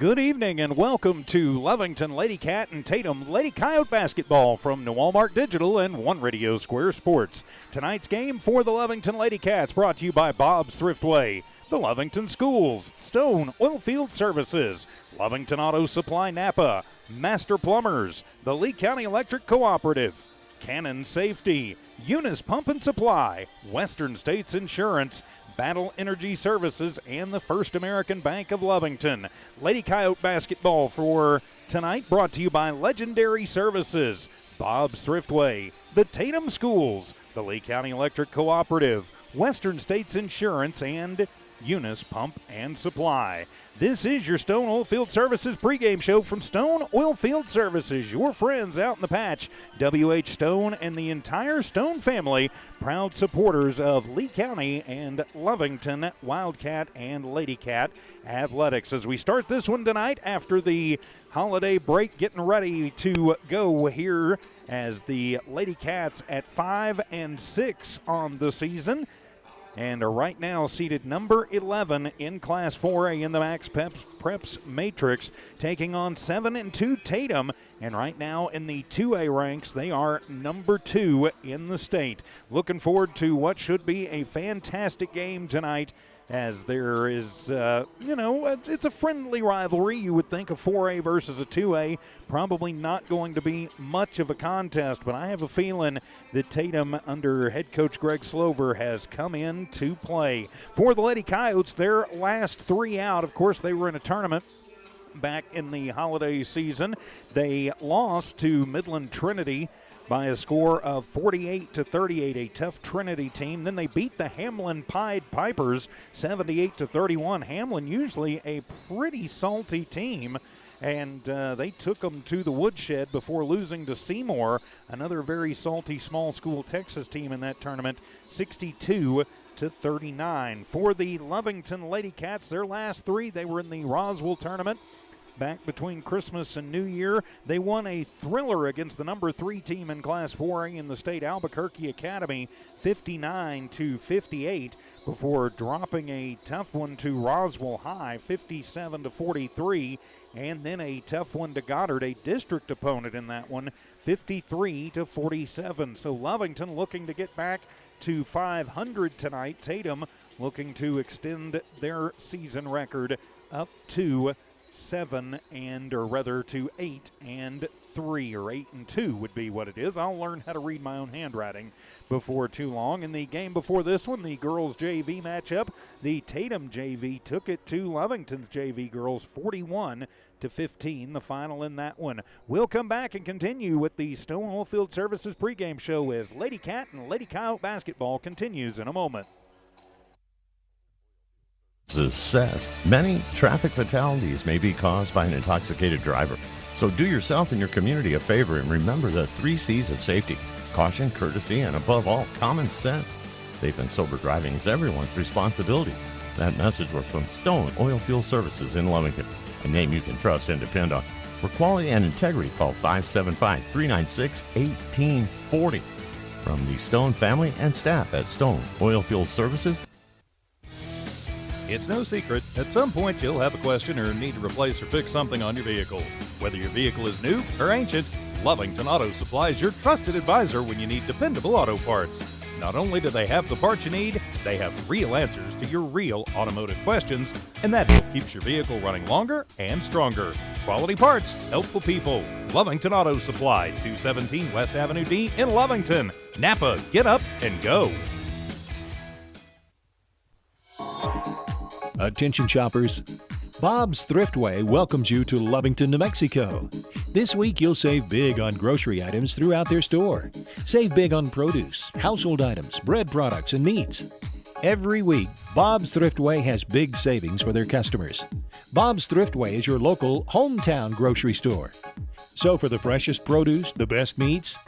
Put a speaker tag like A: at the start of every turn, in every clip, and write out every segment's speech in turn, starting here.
A: Good evening and welcome to Lovington Lady Cat and Tatum Lady Coyote basketball from New Walmart Digital and One Radio Square Sports. Tonight's game for the Lovington Lady Cats brought to you by Bob's Thriftway, the Lovington Schools, Stone Oilfield Services, Lovington Auto Supply Napa, Master Plumbers, the Lea County Electric Cooperative, Cannon Safety, Eunice Pump and Supply, Western States Insurance, Battle Energy Services, and the First American Bank of Lovington. Lady Coyote basketball for tonight brought to you by Legendary Services, Bob's Thriftway, the Tatum Schools, the Lea County Electric Cooperative, Western States Insurance, and Eunice Pump and Supply. This is your Stone Oilfield Services pregame show from Stone Oilfield Services, your friends out in the patch. W.H. Stone and the entire Stone family, proud supporters of Lea County and Lovington Wildcat and Lady Cat athletics. As we start this one tonight after the holiday break, getting ready to go here as the Lady Cats at 5-6 on the season, and are right now seated number 11 in Class 4A in the Max Preps Matrix, taking on 7-2 Tatum. And right now in the 2A ranks, they are number 2 in the state. Looking forward to what should be a fantastic game tonight, as there is, it's a friendly rivalry. You would think a 4A versus a 2A, probably not going to be much of a contest, but I have a feeling that Tatum, under head coach Greg Slover, has come in to play. For the Lady Coyotes, their last 3 out, of course, they were in a tournament back in the holiday season. They lost to Midland Trinity by a score of 48-38, a tough Trinity team. Then they beat the Hamlin Pied Pipers 78-31. Hamlin, usually a pretty salty team, and they took them to the woodshed before losing to Seymour, another very salty small school Texas team in that tournament, 62-39. For the Lovington Lady Cats, their last 3, they were in the Roswell tournament back between Christmas and New Year. They won a thriller against the number 3 team in Class 4A in the state, Albuquerque Academy, 59-58, before dropping a tough one to Roswell High, 57-43, and then a tough one to Goddard, a district opponent in that one, 53-47. So Lovington looking to get back to 500 tonight. Tatum looking to extend their season record up to 8-3, or 8-2 would be what it is. I'll learn how to read my own handwriting before too long. In the game before this one, the girls JV matchup, the Tatum JV took it to Lovington's JV girls 41-15, the final in that one. We'll come back and continue with the Stone Oilfield Services pregame show as Lady Cat and Lady Coyote basketball continues in a moment.
B: Says many traffic fatalities may be caused by an intoxicated driver. So do yourself and your community a favor and remember the 3 C's of safety: caution, courtesy, and above all, common sense. Safe and sober driving is everyone's responsibility. That message was from Stone Oilfield Services in Lovington, a name you can trust and depend on. For quality and integrity, call 575-396-1840. From the Stone family and staff at Stone Oilfield Services.
A: It's no secret, at some point you'll have a question or need to replace or fix something on your vehicle. Whether your vehicle is new or ancient, Lovington Auto Supply is your trusted advisor when you need dependable auto parts. Not only do they have the parts you need, they have real answers to your real automotive questions, and that help keeps your vehicle running longer and stronger. Quality parts, helpful people. Lovington Auto Supply, 217 West Avenue D in Lovington. Napa, get up and go.
C: Attention shoppers, Bob's Thriftway welcomes you to Lovington, New Mexico. This week you'll save big on grocery items throughout their store. Save big on produce, household items, bread products, and meats. Every week, Bob's Thriftway has big savings for their customers. Bob's Thriftway is your local hometown grocery store. So for the freshest produce, the best meats,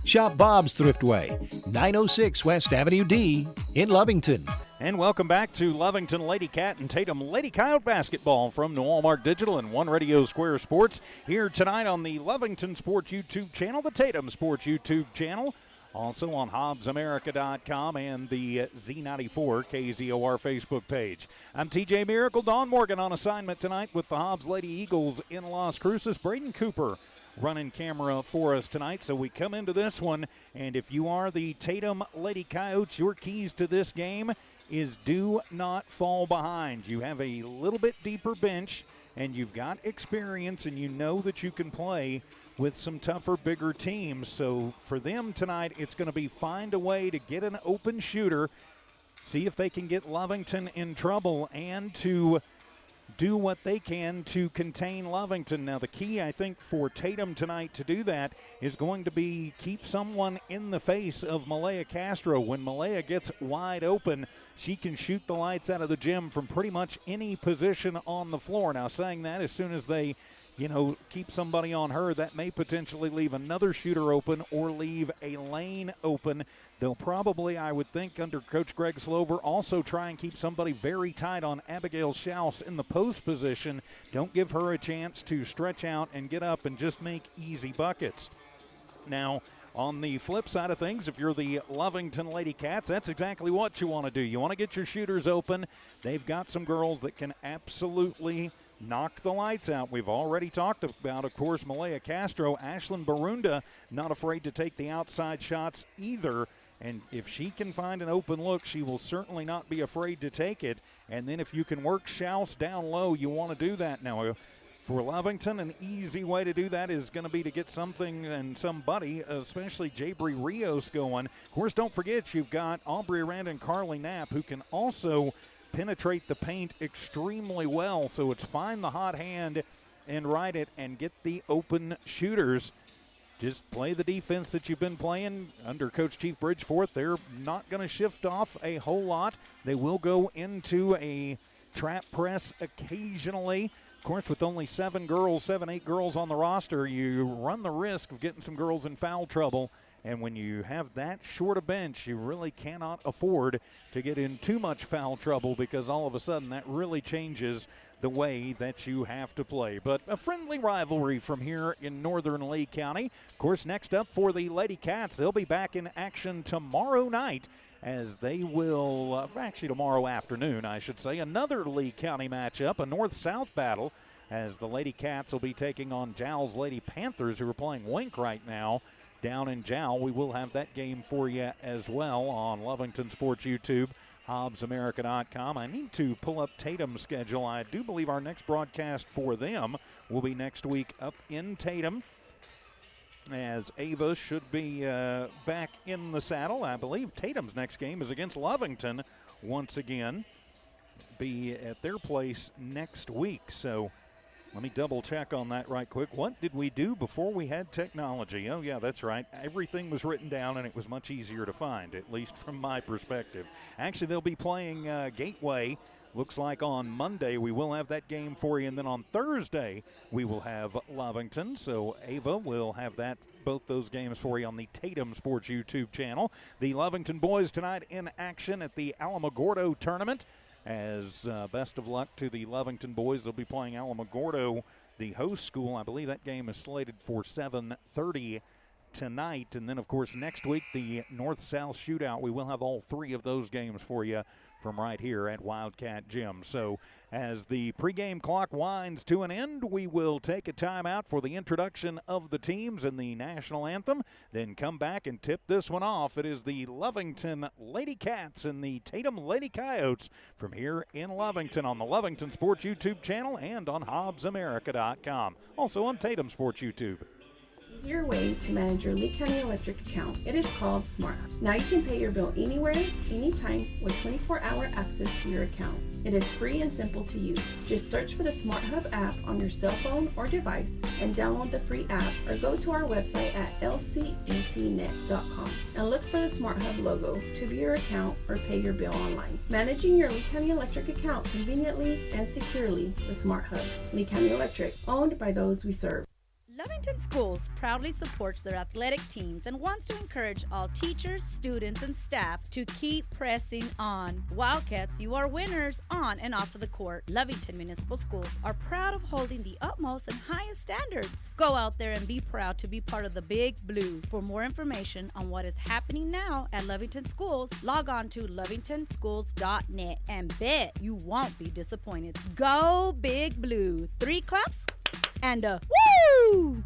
C: shop Bob's Thriftway, 906 West Avenue D in Lovington.
A: And welcome back to Lovington Lady Cat and Tatum Lady Coyote basketball from New Walmart Digital and One Radio Square Sports. Here tonight on the Lovington Sports YouTube channel, the Tatum Sports YouTube channel, Also on HobbsAmerica.com and the Z94 KZOR Facebook page. I'm TJ Miracle. Dawn Morgan on assignment tonight with the Hobbs Lady Eagles in Las Cruces. Braden Cooper running camera for us tonight. So we come into this one, and if you are the Tatum Lady Coyotes, your keys to this game is do not fall behind. You have a little bit deeper bench, and you've got experience, and you know that you can play with some tougher, bigger teams. So for them tonight, it's going to be find a way to get an open shooter, see if they can get Lovington in trouble, and to do what they can to contain Lovington. Now, the key, I think, for Tatum tonight to do that is going to be keep someone in the face of Lea Castro. When Lea gets wide open, she can shoot the lights out of the gym from pretty much any position on the floor. Now, saying that, as soon as they keep somebody on her, that may potentially leave another shooter open or leave a lane open. They'll probably, I would think, under Coach Greg Slover, also try and keep somebody very tight on Abigail Schaus in the post position. Don't give her a chance to stretch out and get up and just make easy buckets. Now, on the flip side of things, if you're the Lovington Lady Cats, that's exactly what you want to do. You want to get your shooters open. They've got some girls that can absolutely knock the lights out. We've already talked about, of course, Lea Castro. Ashlyn Barunda, not afraid to take the outside shots either. And if she can find an open look, she will certainly not be afraid to take it. And then if you can work Schaus down low, you want to do that. Now, for Lovington, an easy way to do that is going to be to get something and somebody, especially Jabri Rios, going. Of course, don't forget you've got Aubrey Rand and Carly Knapp, who can also penetrate the paint extremely well. So it's find the hot hand and ride it and get the open shooters. Just play the defense that you've been playing under Coach Chief Bridgeforth. They're not going to shift off a whole lot. They will go into a trap press occasionally. Of course, with only 8 girls on the roster, you run the risk of getting some girls in foul trouble. And when you have that short a bench, you really cannot afford to get in too much foul trouble, because all of a sudden that really changes the way that you have to play. But a friendly rivalry from here in northern Lea County. Of course, next up for the Lady Cats, they'll be back in action tomorrow night, as they will, actually tomorrow afternoon, I should say, another Lea County matchup, a north-south battle, as the Lady Cats will be taking on Jowl's Lady Panthers, who are playing Wink right now down in Jowl. We will have that game for you as well on Lovington Sports YouTube, HobbsAmerica.com. I need to pull up Tatum's schedule. I do believe our next broadcast for them will be next week up in Tatum, as Ava should be back in the saddle. I believe Tatum's next game is against Lovington once again. Be at their place next week. So let me double check on that right quick. What did we do before we had technology? Oh, yeah, that's right. Everything was written down, and it was much easier to find, at least from my perspective. Actually, they'll be playing Gateway. Looks like on Monday we will have that game for you, and then on Thursday we will have Lovington. So Ava will have both those games for you on the Tatum Sports YouTube channel. The Lovington boys tonight in action at the Alamogordo tournament. As best of luck to the Lovington boys. They'll be playing Alamogordo, the host school. I believe that game is slated for 7:30 tonight. And then, of course, next week, the North-South Shootout. We will have all 3 of those games for you from right here at Wildcat Gym. So as the pregame clock winds to an end, we will take a timeout for the introduction of the teams and the national anthem, then come back and tip this one off. It is the Lovington Lady Cats and the Tatum Lady Coyotes from here in Lovington on the Lovington Sports YouTube channel and on HobbsAmerica.com. Also on Tatum Sports YouTube.
D: Easier way to manage your Lea County electric account. It is called Smart Hub. Now you can pay your bill anywhere, anytime, with 24-hour access to your account. It is free and simple to use. Just search for the Smart Hub app on your cell phone or device and download the free app, or go to our website at lcecnet.com and look for the Smart Hub logo to view your account or pay your bill online. Managing your Lea County electric account conveniently and securely with Smart Hub. Lea County Electric, owned by those we serve.
E: Lovington Schools proudly supports their athletic teams and wants to encourage all teachers, students, and staff to keep pressing on. Wildcats, you are winners on and off of the court. Lovington Municipal Schools are proud of holding the utmost and highest standards. Go out there and be proud to be part of the Big Blue. For more information on what is happening now at Lovington Schools, log on to lovingtonschools.net and bet you won't be disappointed. Go Big Blue. 3 claps and a woo!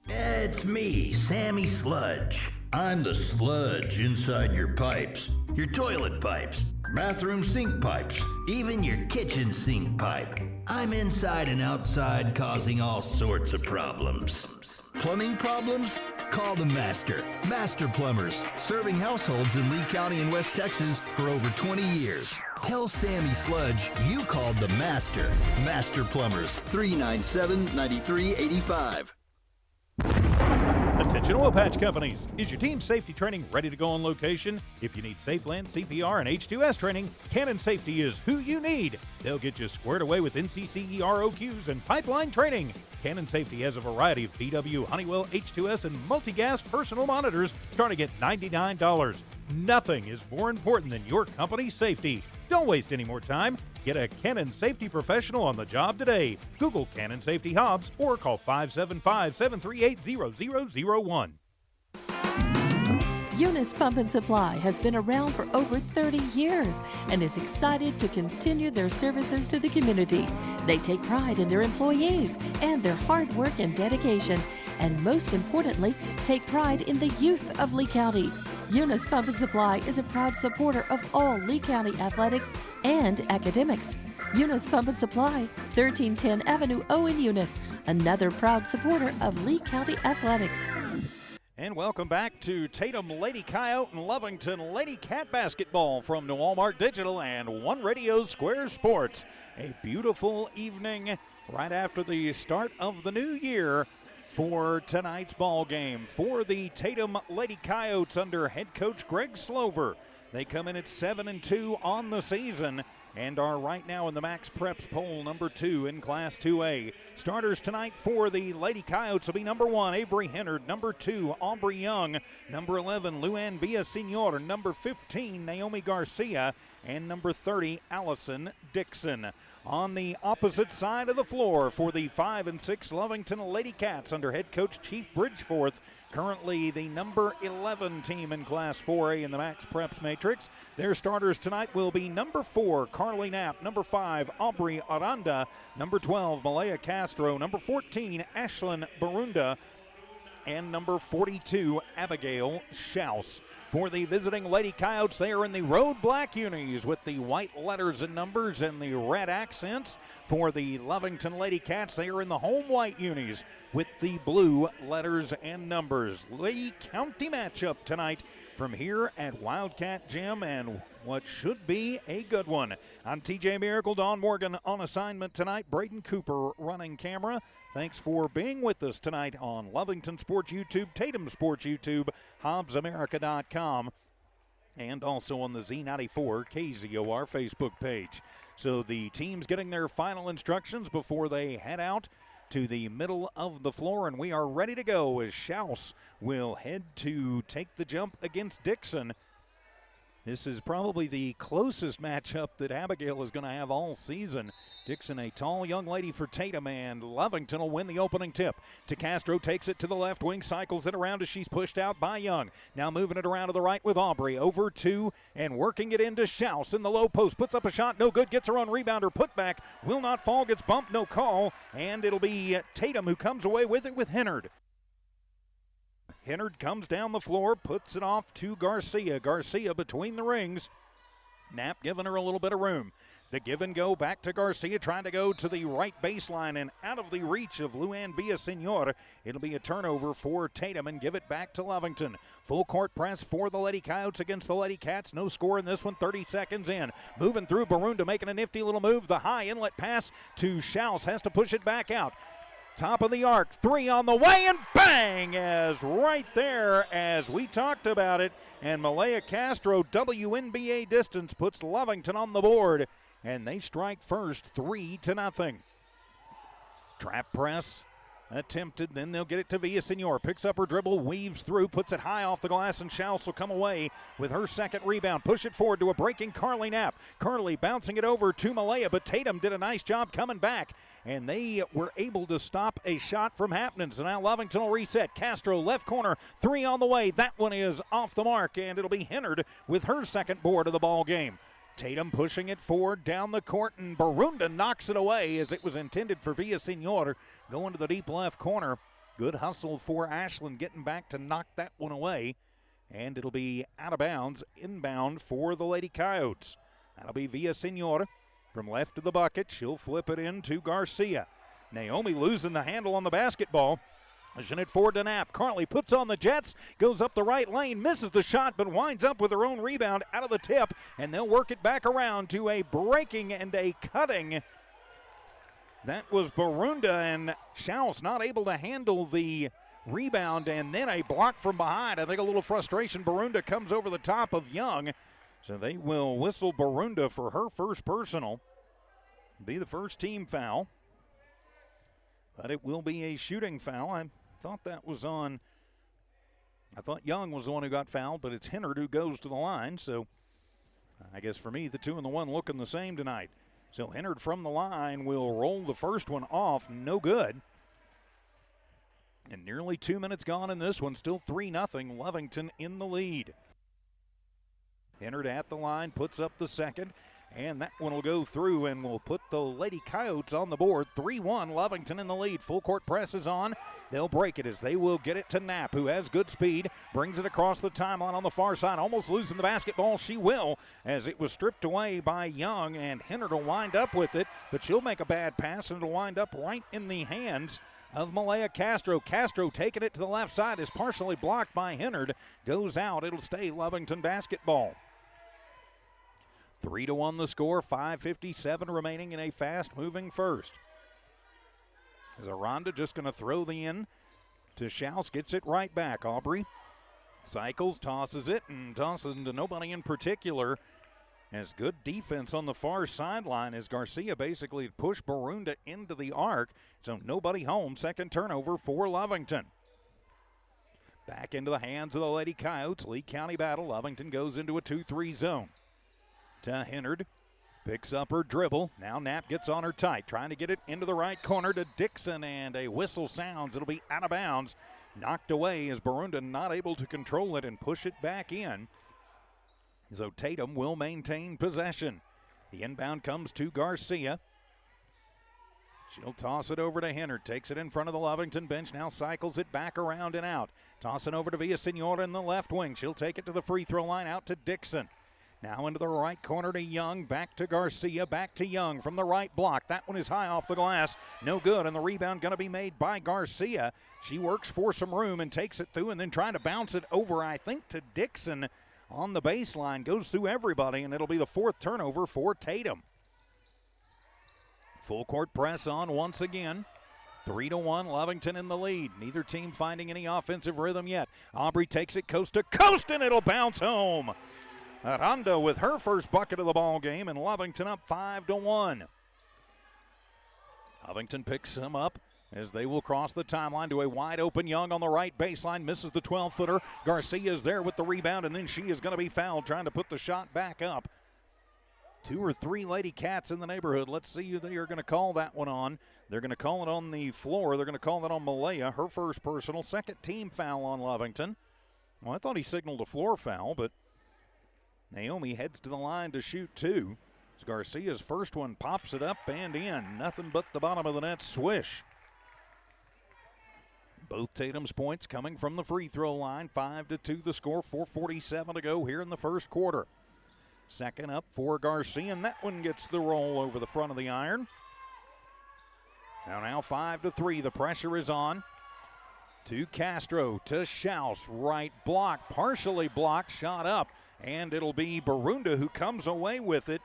F: It's me, Sammy Sludge. I'm the sludge inside your pipes, your toilet pipes, bathroom sink pipes, even your kitchen sink pipe. I'm inside and outside causing all sorts of problems. Plumbing problems? Call the Master. Master Plumbers, serving households in Lea County and West Texas for over 20 years. Tell Sammy Sludge you called the Master. Master Plumbers, 397-9385.
A: Attention oil patch companies. Is your team safety training ready to go on location? If you need safe land, CPR, and H2S training, Cannon Safety is who you need. They'll get you squared away with NCCE ROQs and pipeline training. Cannon Safety has a variety of PW, Honeywell, H2S, and multi-gas personal monitors starting at $99. Nothing is more important than your company's safety. Don't waste any more time. Get a Cannon Safety professional on the job today. Google Cannon Safety Hobbs or call 575-738-0001.
G: Eunice Pump and Supply has been around for over 30 years and is excited to continue their services to the community. They take pride in their employees and their hard work and dedication, and most importantly, take pride in the youth of Lea County. Eunice Pump and Supply is a proud supporter of all Lea County athletics and academics. Eunice Pump and Supply, 1310 Avenue O in Eunice, another proud supporter of Lea County athletics.
A: And welcome back to Tatum Lady Coyote and Lovington Lady Cat basketball from New Walmart Digital and One Radio Square Sports. A beautiful evening right after the start of the new year for tonight's ball game for the Tatum Lady Coyotes under head coach Greg Slover. They come in at 7-2 on the season and are right now in the Max Preps poll number 2 in Class 2A. Starters tonight for the Lady Coyotes will be number 1, Avery Hennard, number 2, Aubrey Young, number 11, Luann Villasenor, number 15, Naomi Garcia, and number 30, Allison Dixon. On the opposite side of the floor for the 5-6 Lovington Lady Cats under head coach Chief Bridgeforth, currently the number 11 team in Class 4A in the Max Preps Matrix. Their starters tonight will be number 4, Carly Knapp, number 5, Aubrey Aranda, number 12, Malaya Castro, number 14, Ashlyn Barunda, and number 42, Abigail Schaus. For the visiting Lady Coyotes, they are in the road black unis with the white letters and numbers and the red accents. For the Lovington Lady Cats, they are in the home white unis with the blue letters and numbers. Lea County matchup tonight from here at Wildcat Gym, and what should be a good one. I'm TJ Miracle, Don Morgan on assignment tonight, Braden Cooper running camera. Thanks for being with us tonight on Lovington Sports YouTube, Tatum Sports YouTube, HobbsAmerica.com, and also on the Z94 KZOR Facebook page. So the team's getting their final instructions before they head out to the middle of the floor, and we are ready to go as Schaus will head to take the jump against Dixon. This is probably the closest matchup that Abigail is going to have all season. Dixon, a tall young lady for Tatum, and Lovington will win the opening tip. DeCastro takes it to the left wing, cycles it around as she's pushed out by Young. Now moving it around to the right with Aubrey. Over to and working it into Schaus in the low post. Puts up a shot, no good. Gets her own rebounder. Put back, will not fall, gets bumped, no call. And it'll be Tatum who comes away with it with Hennard. Hennard comes down the floor, puts it off to Garcia. Garcia between the rings. Knapp giving her a little bit of room. The give and go back to Garcia, trying to go to the right baseline and out of the reach of Luann Villasenor. It'll be a turnover for Tatum and give it back to Lovington. Full court press for the Lady Coyotes against the Lady Cats. No score in this one, 30 seconds in. Moving through, Barunda making a nifty little move. The high inlet pass to Schaus, has to push it back out. Top of the arc, 3 on the way, and bang! As right there as we talked about it. And Malaya Castro, WNBA distance, puts Lovington on the board. And they strike first, 3-0. Trap press attempted. Then they'll get it to Villasenor. Picks up her dribble, weaves through, puts it high off the glass, and Schaus will come away with her second rebound. Push it forward to a breaking Carly Knapp. Carly bouncing it over to Malaya, but Tatum did a nice job coming back, and they were able to stop a shot from happening. So now Lovington will reset. Castro, left corner, three on the way. That one is off the mark, and it'll be Hennard with her second board of the ball game. Tatum pushing it forward down the court, and Barunda knocks it away as it was intended for Villasenor. Going to the deep left corner. Good hustle for Ashland getting back to knock that one away. And it'll be out of bounds, inbound for the Lady Coyotes. That'll be Villasenor from left to the bucket. She'll flip it in to Garcia. Naomi losing the handle on the basketball. Pushing it forward to Knapp. Carly puts on the Jets, goes up the right lane, misses the shot, but winds up with her own rebound out of the tip, and they'll work it back around to a breaking and a cutting. That was Barunda, and Schaus not able to handle the rebound, and then a block from behind. I think a little frustration. Barunda comes over the top of Young, so they will whistle Barunda for her first personal. Be the first team foul, but it will be a shooting foul. I thought Young was the one who got fouled, but it's Hennard who goes to the line. So I guess for me, the two and the one looking the same tonight. So Hennard from the line will roll the first one off. No good. And nearly 2 minutes gone in this one. Still 3-0. Lovington in the lead. Hennard at the line, puts up the second. And that one will go through and will put the Lady Coyotes on the board. 3-1, Lovington in the lead. Full court press is on. They'll break it as they will get it to Knapp, who has good speed. Brings it across the timeline on the far side. Almost losing the basketball. She will, as it was stripped away by Young. And Hennard will wind up with it. But she'll make a bad pass, and it'll wind up right in the hands of Malaya Castro. Castro taking it to the left side is partially blocked by Hennard. Goes out. It'll stay Lovington basketball. 3-1 the score, 5:57 remaining in a fast-moving first. As Aranda just going to throw the in to Schaus, gets it right back. Aubrey cycles, tosses it, and tosses into nobody in particular. As good defense on the far sideline as Garcia basically pushed Barunda into the arc. So nobody home. Second turnover for Lovington. Back into the hands of the Lady Coyotes. Lea County battle. Lovington goes into a 2-3 zone. To Hennard, picks up her dribble. Now Knapp gets on her tight, trying to get it into the right corner to Dixon, and a whistle sounds. It'll be out of bounds. Knocked away as Barunda not able to control it and push it back in. So Tatum will maintain possession. The inbound comes to Garcia. She'll toss it over to Hennard. Takes it in front of the Lovington bench. Now cycles it back around and out. Tossing over to Villasenor in the left wing. She'll take it to the free throw line out to Dixon. Now into the right corner to Young, back to Garcia, back to Young from the right block. That one is high off the glass, no good, and the rebound going to be made by Garcia. She works for some room and takes it through and then trying to bounce it over, I think, to Dixon on the baseline. Goes through everybody, and it'll be the fourth turnover for Tatum. Full court press on once again. 3-1, Lovington in the lead. Neither team finding any offensive rhythm yet. Aubrey takes it coast to coast, and it'll bounce home. Aranda with her first bucket of the ball game, and Lovington up 5-1. Lovington picks him up as they will cross the timeline to a wide open Young on the right baseline. Misses the 12-footer. Garcia is there with the rebound, and then she is going to be fouled trying to put the shot back up. 2 or 3 Lady Cats in the neighborhood. Let's see who they are going to call that one on. They're going to call it on the floor. They're going to call that on Malaya, her first personal. Second team foul on Lovington. Well, I thought he signaled a floor foul, but Naomi heads to the line to shoot 2. Garcia's first one pops it up and in. Nothing but the bottom of the net swish. Both Tatum's points coming from the free throw line. 5-2 the score, 4:47 to go here in the first quarter. Second up for Garcia, and that one gets the roll over the front of the iron. Now 5-3, the pressure is on. To Castro, to Schaus, right block, partially blocked, shot up. And it'll be Barunda who comes away with it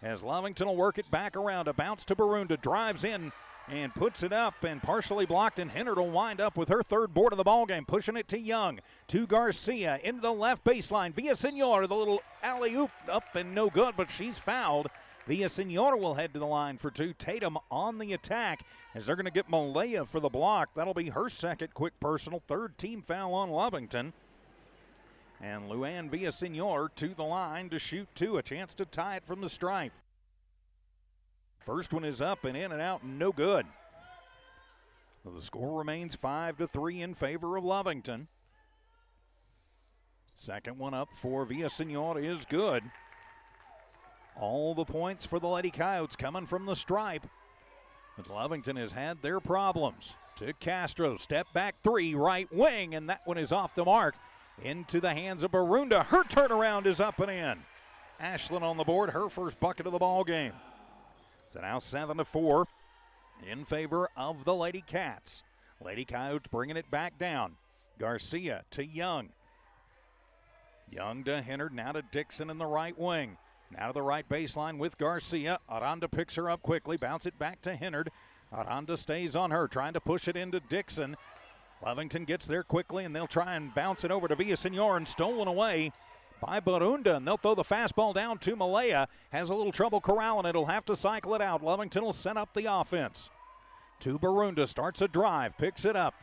A: as Lovington will work it back around. A bounce to Barunda, drives in and puts it up and partially blocked, and Hennard will wind up with her third board of the ballgame, pushing it to Young, to Garcia, into the left baseline. Villasenor, the little alley-oop up and no good, but she's fouled Villasenor will head to the line for two. Tatum on the attack as they're going to get Lea for the block. That'll be her second quick personal, third team foul on Lovington. And Luann Villasenor to the line to shoot two, a chance to tie it from the stripe. First one is up and in and out, no good. The score remains 5-3 in favor of Lovington. Second one up for Villasenor is good. All the points for the Lady Coyotes coming from the stripe. But Lovington has had their problems. To Castro, step back three, right wing, and that one is off the mark. Into the hands of Barunda. Her turnaround is up and in. Ashlyn on the board, her first bucket of the ball game. So now 7-4 in favor of the Lady Cats. Lady Coyotes bringing it back down. Garcia to Young. Young to Hennard, now to Dixon in the right wing. Now to the right baseline with Garcia. Aranda picks her up quickly, bounce it back to Hennard. Aranda stays on her, trying to push it into Dixon. Lovington gets there quickly, and they'll try and bounce it over to Villasenor, and stolen away by Barunda, and they'll throw the fastball down to Malaya. Has a little trouble corralling it. He'll have to cycle it out. Lovington will set up the offense. To Barunda, starts a drive, picks it up.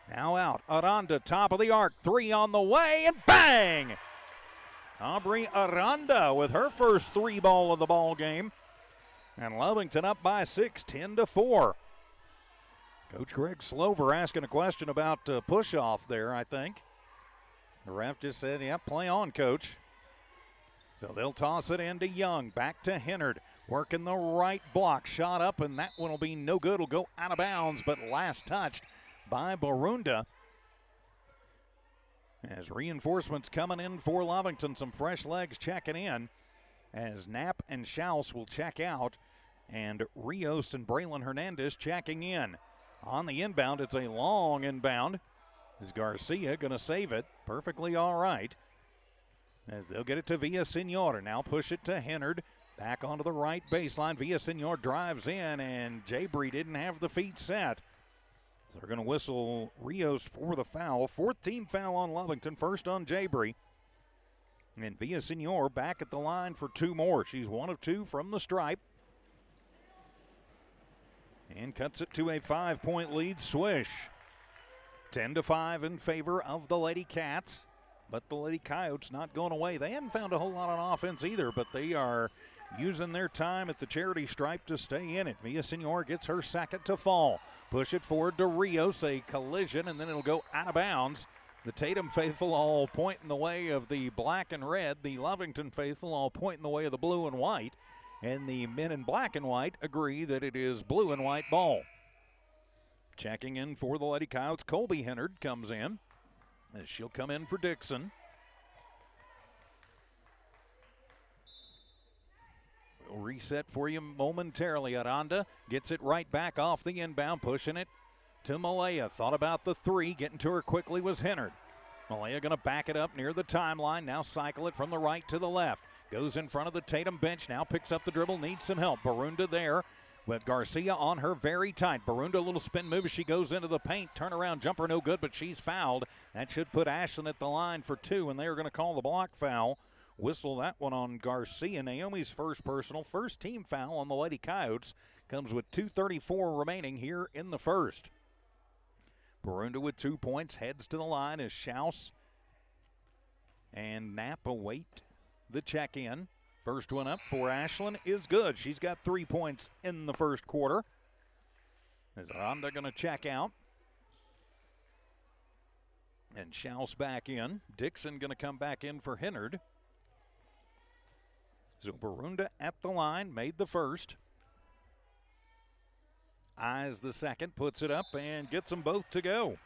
A: Now out, Aranda, top of the arc, three on the way, and bang! Aubrey Aranda with her first three ball of the ball game. And Lovington up by 6, 10-4. Coach Greg Slover asking a question about push-off there, I think. The ref just said, yeah, play on, coach. So they'll toss it into Young. Back to Hennard. Working the right block. Shot up, and that one will be no good. It'll go out of bounds, but last touched by Barunda. As reinforcements coming in for Lovington. Some fresh legs checking in. As Knapp and Schaus will check out. And Rios and Braylon Hernandez checking in. On the inbound, it's a long inbound. Is Garcia going to save it? Perfectly all right. As they'll get it to Villasenor. Now push it to Hennard. Back onto the right baseline. Villasenor drives in, and Jabry didn't have the feet set. So they're going to whistle Rios for the foul. Fourth team foul on Lovington. First on Jabry. And Villasenor back at the line for two more. She's 1 of 2 from the stripe. And cuts it to a 5-point lead. Swish. 10-5 in favor of the Lady Cats. But the Lady Coyotes not going away. They hadn't found a whole lot on offense either, but they are using their time at the charity stripe to stay in it. Villasenor gets her second to fall. Push it forward to Rios, a collision, and then it'll go out of bounds. The Tatum faithful all pointing the way of the black and red. The Lovington faithful all pointing the way of the blue and white. And the men in black and white agree that it is blue and white ball. Checking in for the Lady Coyotes, Colby Hennard comes in. As she'll come in for Dixon. We'll reset for you momentarily. Aranda gets it right back off the inbound, pushing it to Malaya. Thought about the three, getting to her quickly was Hennard. Malaya going to back it up near the timeline, now cycle it from the right to the left. Goes in front of the Tatum bench, now picks up the dribble, needs some help. Barunda there with Garcia on her very tight. Barunda, a little spin move as she goes into the paint. Turnaround jumper, no good, but she's fouled. That should put Ashlyn at the line for two, and they're going to call the block foul. Whistle that one on Garcia. Naomi's first personal, first team foul on the Lady Coyotes. Comes with 2:34 remaining here in the first. Barunda with 2 points, heads to the line as Schaus and Knapp await the check-in. First one up for Ashlyn is good. She's got 3 points in the first quarter. As Aranda going to check out. And Schaus back in. Dixon going to come back in for Hennard. So Barunda at the line, made the first. Eyes the second, puts it up and gets them both to go.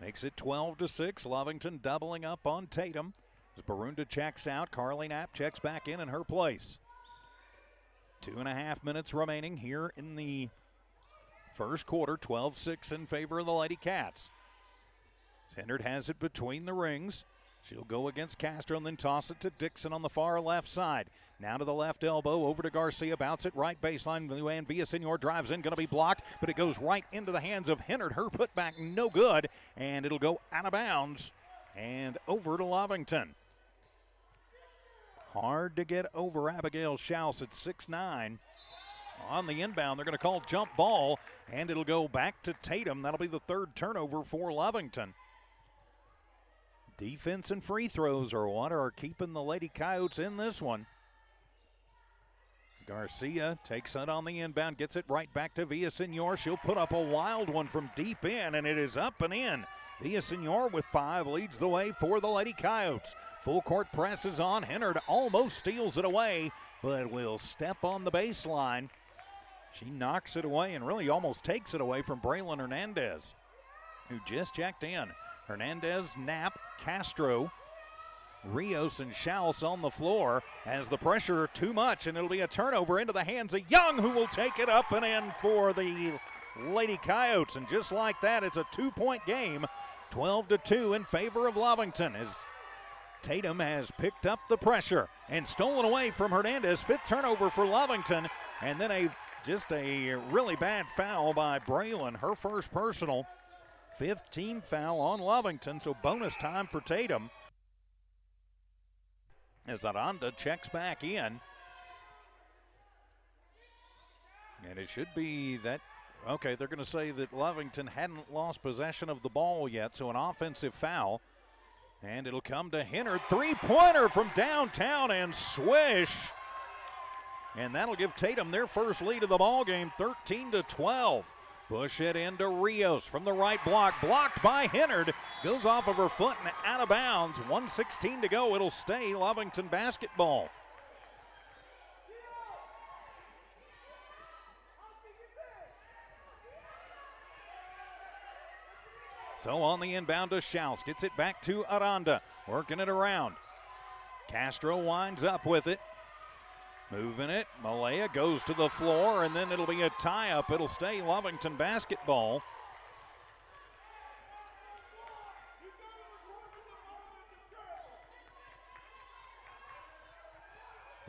A: Makes it 12-6. Lovington doubling up on Tatum. As Barunda checks out, Carly Knapp checks back in her place. 2.5 minutes remaining here in the first quarter. 12-6 in favor of the Lady Cats. Hennard has it between the rings. She'll go against Castro and then toss it to Dixon on the far left side. Now to the left elbow, over to Garcia, bounce it right baseline. Luann Villasenor drives in, going to be blocked, but it goes right into the hands of Hennard. Her putback no good, and it'll go out of bounds and over to Lovington. Hard to get over Abigail Schaus at 6'9". On the inbound, they're going to call jump ball, and it'll go back to Tatum. That'll be the third turnover for Lovington. Defense and free throws are what are keeping the Lady Coyotes in this one. Garcia takes it on the inbound, gets it right back to Villasenor. She'll put up a wild one from deep in, and it is up and in. Villasenor with 5 leads the way for the Lady Coyotes. Full court press is on. Hennard almost steals it away, but will step on the baseline. She knocks it away and really almost takes it away from Braylon Hernandez, who just checked in. Hernandez, Knapp, Castro, Rios, and Schaus on the floor as the pressure too much, and it'll be a turnover into the hands of Young, who will take it up and in for the Lady Coyotes. And just like that, it's a 2-point game, 12-2 in favor of Lovington, as Tatum has picked up the pressure and stolen away from Hernandez. 5th turnover for Lovington, and then just a really bad foul by Braylon, her first personal. 5th team foul on Lovington, so bonus time for Tatum as Aranda checks back in. And it should be that, okay, they're going to say that Lovington hadn't lost possession of the ball yet, so an offensive foul. And it'll come to Hennard. 3-pointer from downtown and swish. And that'll give Tatum their first lead of the ball game, 13-12. Push it into Rios from the right block. Blocked by Hennard. Goes off of her foot and out of bounds. 1:16 to go. It'll stay Lovington basketball. So on the inbound to Schaus. Gets it back to Aranda. Working it around. Castro winds up with it. Moving it. Malaya goes to the floor, and then it'll be a tie-up. It'll stay Lovington basketball.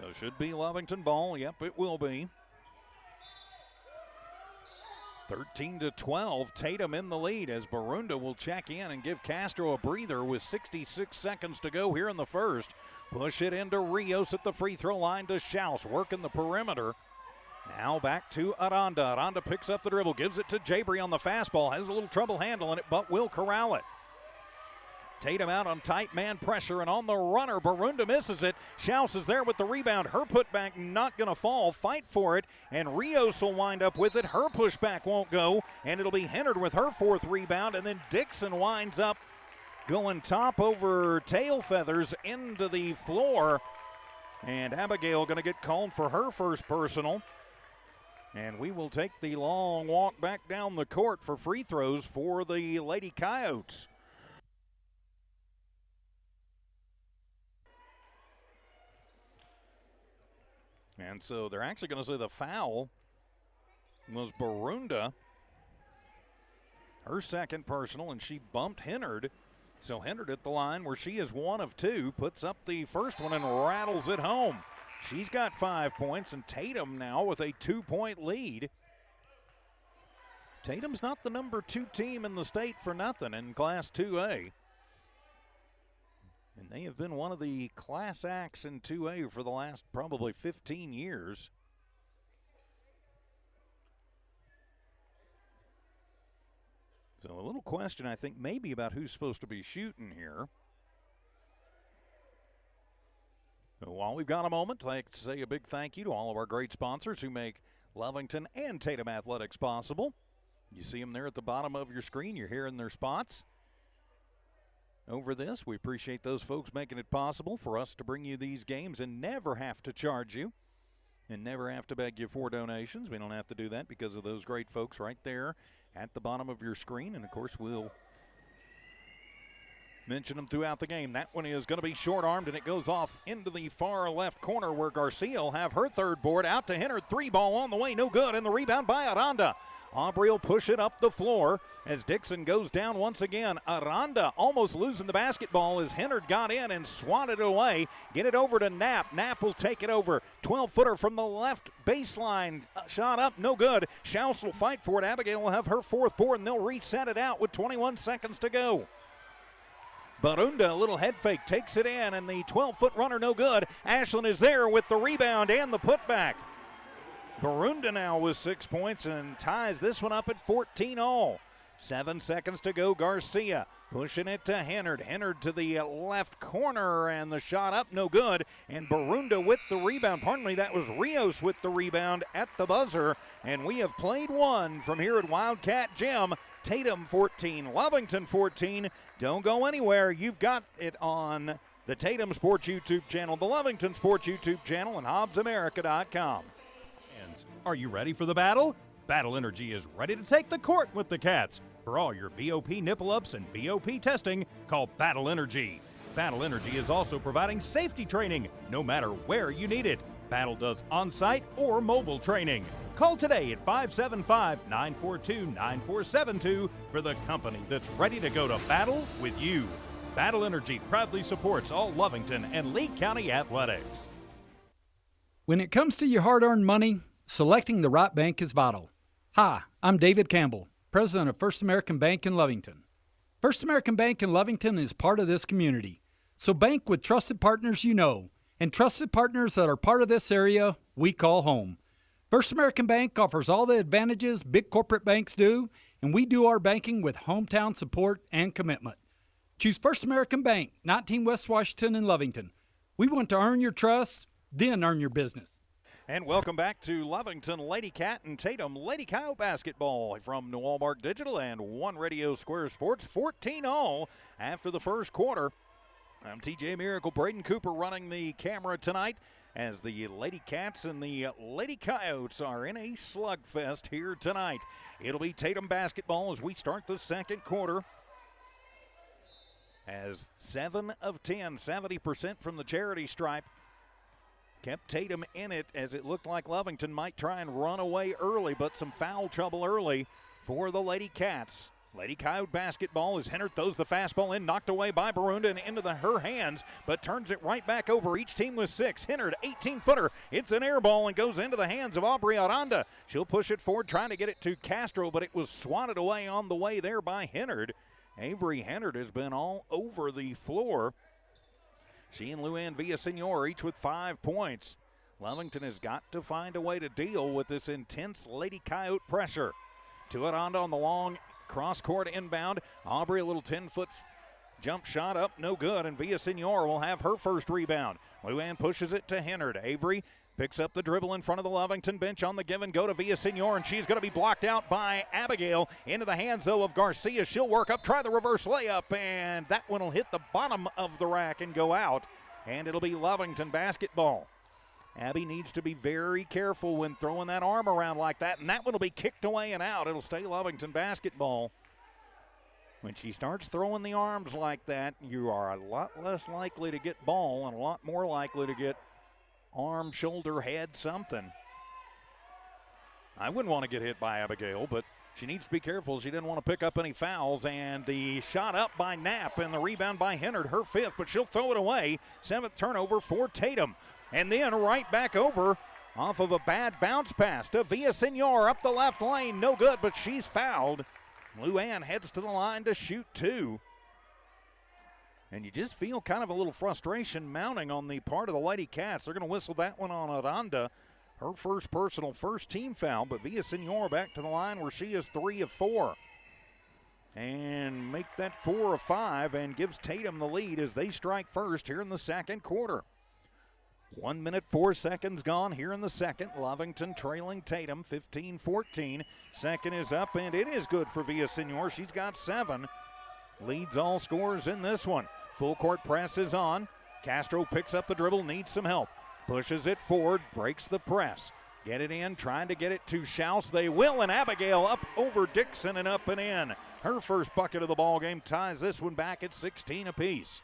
A: So should be Lovington ball. Yep, it will be. 13-12, Tatum in the lead as Barunda will check in and give Castro a breather with 66 seconds to go here in the first. Push it into Rios at the free throw line to Schaus, working the perimeter. Now back to Aranda. Aranda picks up the dribble, gives it to Jabry on the fastball, has a little trouble handling it, but will corral it. Tatum out on tight man pressure, and on the runner, Barunda misses it. Schaus is there with the rebound. Her putback not going to fall. Fight for it, and Rios will wind up with it. Her pushback won't go, and it'll be Hennard with her 4th rebound, and then Dixon winds up going top over tail feathers into the floor, and Abigail going to get called for her first personal. And we will take the long walk back down the court for free throws for the Lady Coyotes. And so they're actually going to say the foul was Barunda. Her second personal, and she bumped Hennard. So Hennard at the line where she is 1 of 2, puts up the first one and rattles it home. She's got 5 points, and Tatum now with a 2-point lead. Tatum's not the number 2 team in the state for nothing in Class 2A. And they have been one of the class acts in 2A for the last probably 15 years. So a little question, I think, maybe about who's supposed to be shooting here. So while we've got a moment, I'd like to say a big thank you to all of our great sponsors who make Lovington and Tatum Athletics possible. You see them there at the bottom of your screen. You're hearing their spots over this. We appreciate those folks making it possible for us to bring you these games and never have to charge you and never have to beg you for donations. We don't have to do that because of those great folks right there at the bottom of your screen. And, of course, we'll mention them throughout the game. That one is going to be short-armed, and it goes off into the far left corner where Garcia will have her 3rd board. Out to Hennard. 3-ball on the way. No good. And the rebound by Aranda. Aubrey will push it up the floor as Dixon goes down once again. Aranda almost losing the basketball as Hennard got in and swatted it away. Get it over to Knapp. Knapp will take it over. 12-footer from the left baseline. Shot up, no good. Schaus will fight for it. Abigail will have her 4th board, and they'll reset it out with 21 seconds to go. Barunda, a little head fake, takes it in, and the 12-foot runner no good. Ashland is there with the rebound and the putback. Barunda now with 6 points and ties this one up at 14 all. 7 seconds to go. Garcia pushing it to Hennard. Hennard to the left corner, and the shot up no good. And Barunda with the rebound. Pardon me, that was Rios with the rebound at the buzzer. And we have played one from here at Wildcat Gym. Tatum 14, Lovington 14. Don't go anywhere. You've got it on the Tatum Sports YouTube channel, the Lovington Sports YouTube channel, and HobbsAmerica.com.
H: Are you ready for the battle? Battle Energy is ready to take the court with the Cats. For all your BOP nipple-ups and BOP testing, call Battle Energy. Battle Energy is also providing safety training, no matter where you need it. Battle does on-site or mobile training. Call today at 575-942-9472 for the company that's ready to go to battle with you. Battle Energy proudly supports all Lovington and Lea County athletics.
I: When it comes to your hard-earned money, selecting the right bank is vital. Hi, I'm David Campbell, president of First American Bank in Lovington. First American Bank in Lovington is part of this community, so bank with trusted partners you know, and trusted partners that are part of this area we call home. First American Bank offers all the advantages big corporate banks do, and we do our banking with hometown support and commitment. Choose First American Bank, 19 West Washington in Lovington. We want to earn your trust, then earn your business.
A: And welcome back to Lovington Lady Cat and Tatum Lady Coyote basketball from New Walmart Digital and One Radio Square Sports. 14-all after the first quarter. I'm TJ Miracle. Braden Cooper running the camera tonight as the Lady Cats and the Lady Coyotes are in a slugfest here tonight. It'll be Tatum basketball as we start the second quarter. As 7 of 10, 70% from the charity stripe, kept Tatum in it as it looked like Lovington might try and run away early, but some foul trouble early for the Lady Cats. Lady Coyote basketball as Hennard throws the fastball in, knocked away by Barunda and into her hands, but turns it right back over. Each team with 6. Hennard, 18-footer. It's an air ball and goes into the hands of Aubrey Aranda. She'll push it forward, trying to get it to Castro, but it was swatted away on the way there by Hennard. Avery Hennard has been all over the floor. She and Luann Villasenor each with 5 points. Lovington has got to find a way to deal with this intense Lady Coyote pressure. To Aranda on the long cross-court inbound. Aubrey, a little 10-foot jump shot up, no good, and Villasenor will have her first rebound. Luann pushes it to Hennard. Avery picks up the dribble in front of the Lovington bench on the give and go to Villasenor, and she's going to be blocked out by Abigail. Into the hands, though, of Garcia. She'll work up, try the reverse layup, and that one will hit the bottom of the rack and go out, and it'll be Lovington basketball. Abby needs to be very careful when throwing that arm around like that, and that one will be kicked away and out. It'll stay Lovington basketball. When she starts throwing the arms like that, you are a lot less likely to get ball and a lot more likely to get arm, shoulder, head, something. I wouldn't want to get hit by Abigail, but she needs to be careful. She didn't want to pick up any fouls, and the shot up by Knapp and the rebound by Hennard, her 5th, but she'll throw it away. 7th turnover for Tatum. And then right back over off of a bad bounce pass to Villasenor up the left lane. No good, but she's fouled. Luann heads to the line to shoot 2. And you just feel kind of a little frustration mounting on the part of the Lady Cats. They're going to whistle that one on Aranda. Her first personal, first team foul, but Villasenor back to the line where she is 3 of 4. And make that 4 of 5 and gives Tatum the lead as they strike first here in the second quarter. 1 minute, 4 seconds gone here in the second. Lovington trailing Tatum 15-14. Second is up, and it is good for Villasenor. She's got 7. Leads all scorers in this one. Full court press is on. Castro picks up the dribble, needs some help. Pushes it forward, breaks the press. Get it in, trying to get it to Schaus. They will, and Abigail up over Dixon and up and in. Her first bucket of the ball game ties this one back at 16 apiece.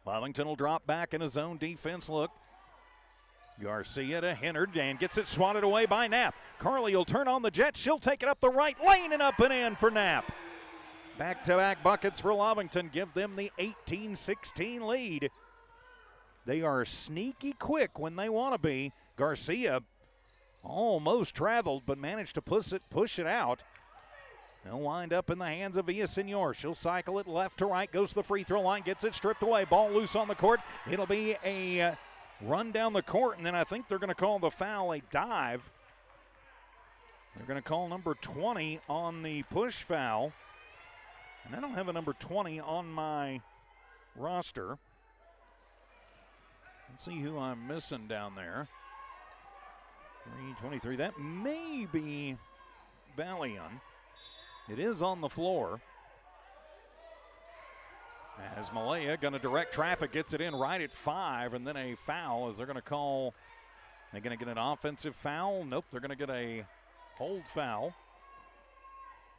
A: Lovington will drop back in a zone defense look. Garcia to Hennard and gets it swatted away by Knapp. Carly will turn on the jet. She'll take it up the right lane and up and in for Knapp. Back-to-back buckets for Lovington give them the 18-16 lead. They are sneaky quick when they want to be. Garcia almost traveled but managed to push it out. They'll wind up in the hands of Villasenor. She'll cycle it left to right, goes to the free throw line, gets it stripped away. Ball loose on the court. It'll be a run down the court, and then I think they're going to call the foul a dive. They're going to call number 20 on the push foul. And I don't have a number 20 on my roster. Let's see who I'm missing down there. 323. That may be Valion. It is on the floor. As Malaya going to direct traffic, gets it in right at 5, and then a foul as they're going to call. They're going to get an offensive foul. Nope, they're going to get a hold foul.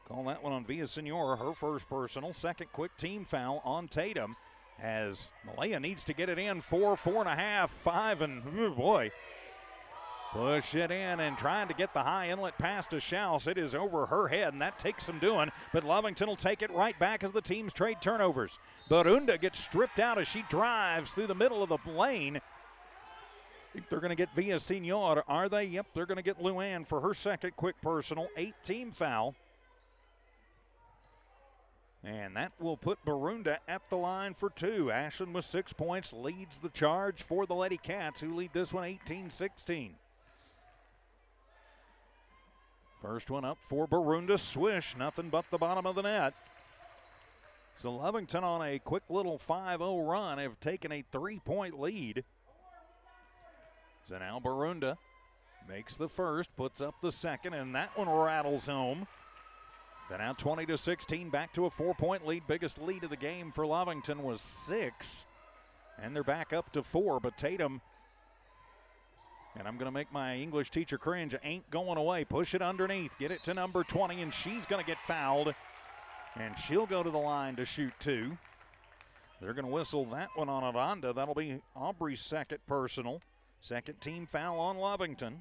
A: Call that one on Villasenor, her first personal. Second quick team foul on Tatum as Malaya needs to get it in. 4, 4.5, 5, and oh boy. Push it in and trying to get the high inlet pass to Schaus. It is over her head, and that takes some doing. But Lovington will take it right back as the teams trade turnovers. Barunda gets stripped out as she drives through the middle of the lane. They're going to get Villasenor, are they? Yep, they're going to get Luann for her second quick personal. 8-team foul. And that will put Barunda at the line for 2. Ashland with 6 points leads the charge for the Lady Cats, who lead this one 18-16. First one up for Barunda, swish, nothing but the bottom of the net. So Lovington on a quick little 5-0 run have taken a 3-point lead. So now Barunda makes the first, puts up the second, and that one rattles home. So now 20-16, back to a 4-point lead. Biggest lead of the game for Lovington was 6. And they're back up to 4, but Tatum, and I'm going to make my English teacher cringe, ain't going away. Push it underneath, get it to number 20, and she's going to get fouled. And she'll go to the line to shoot 2. They're going to whistle that one on Aranda. That'll be Aubrey's second personal. Second team foul on Lovington.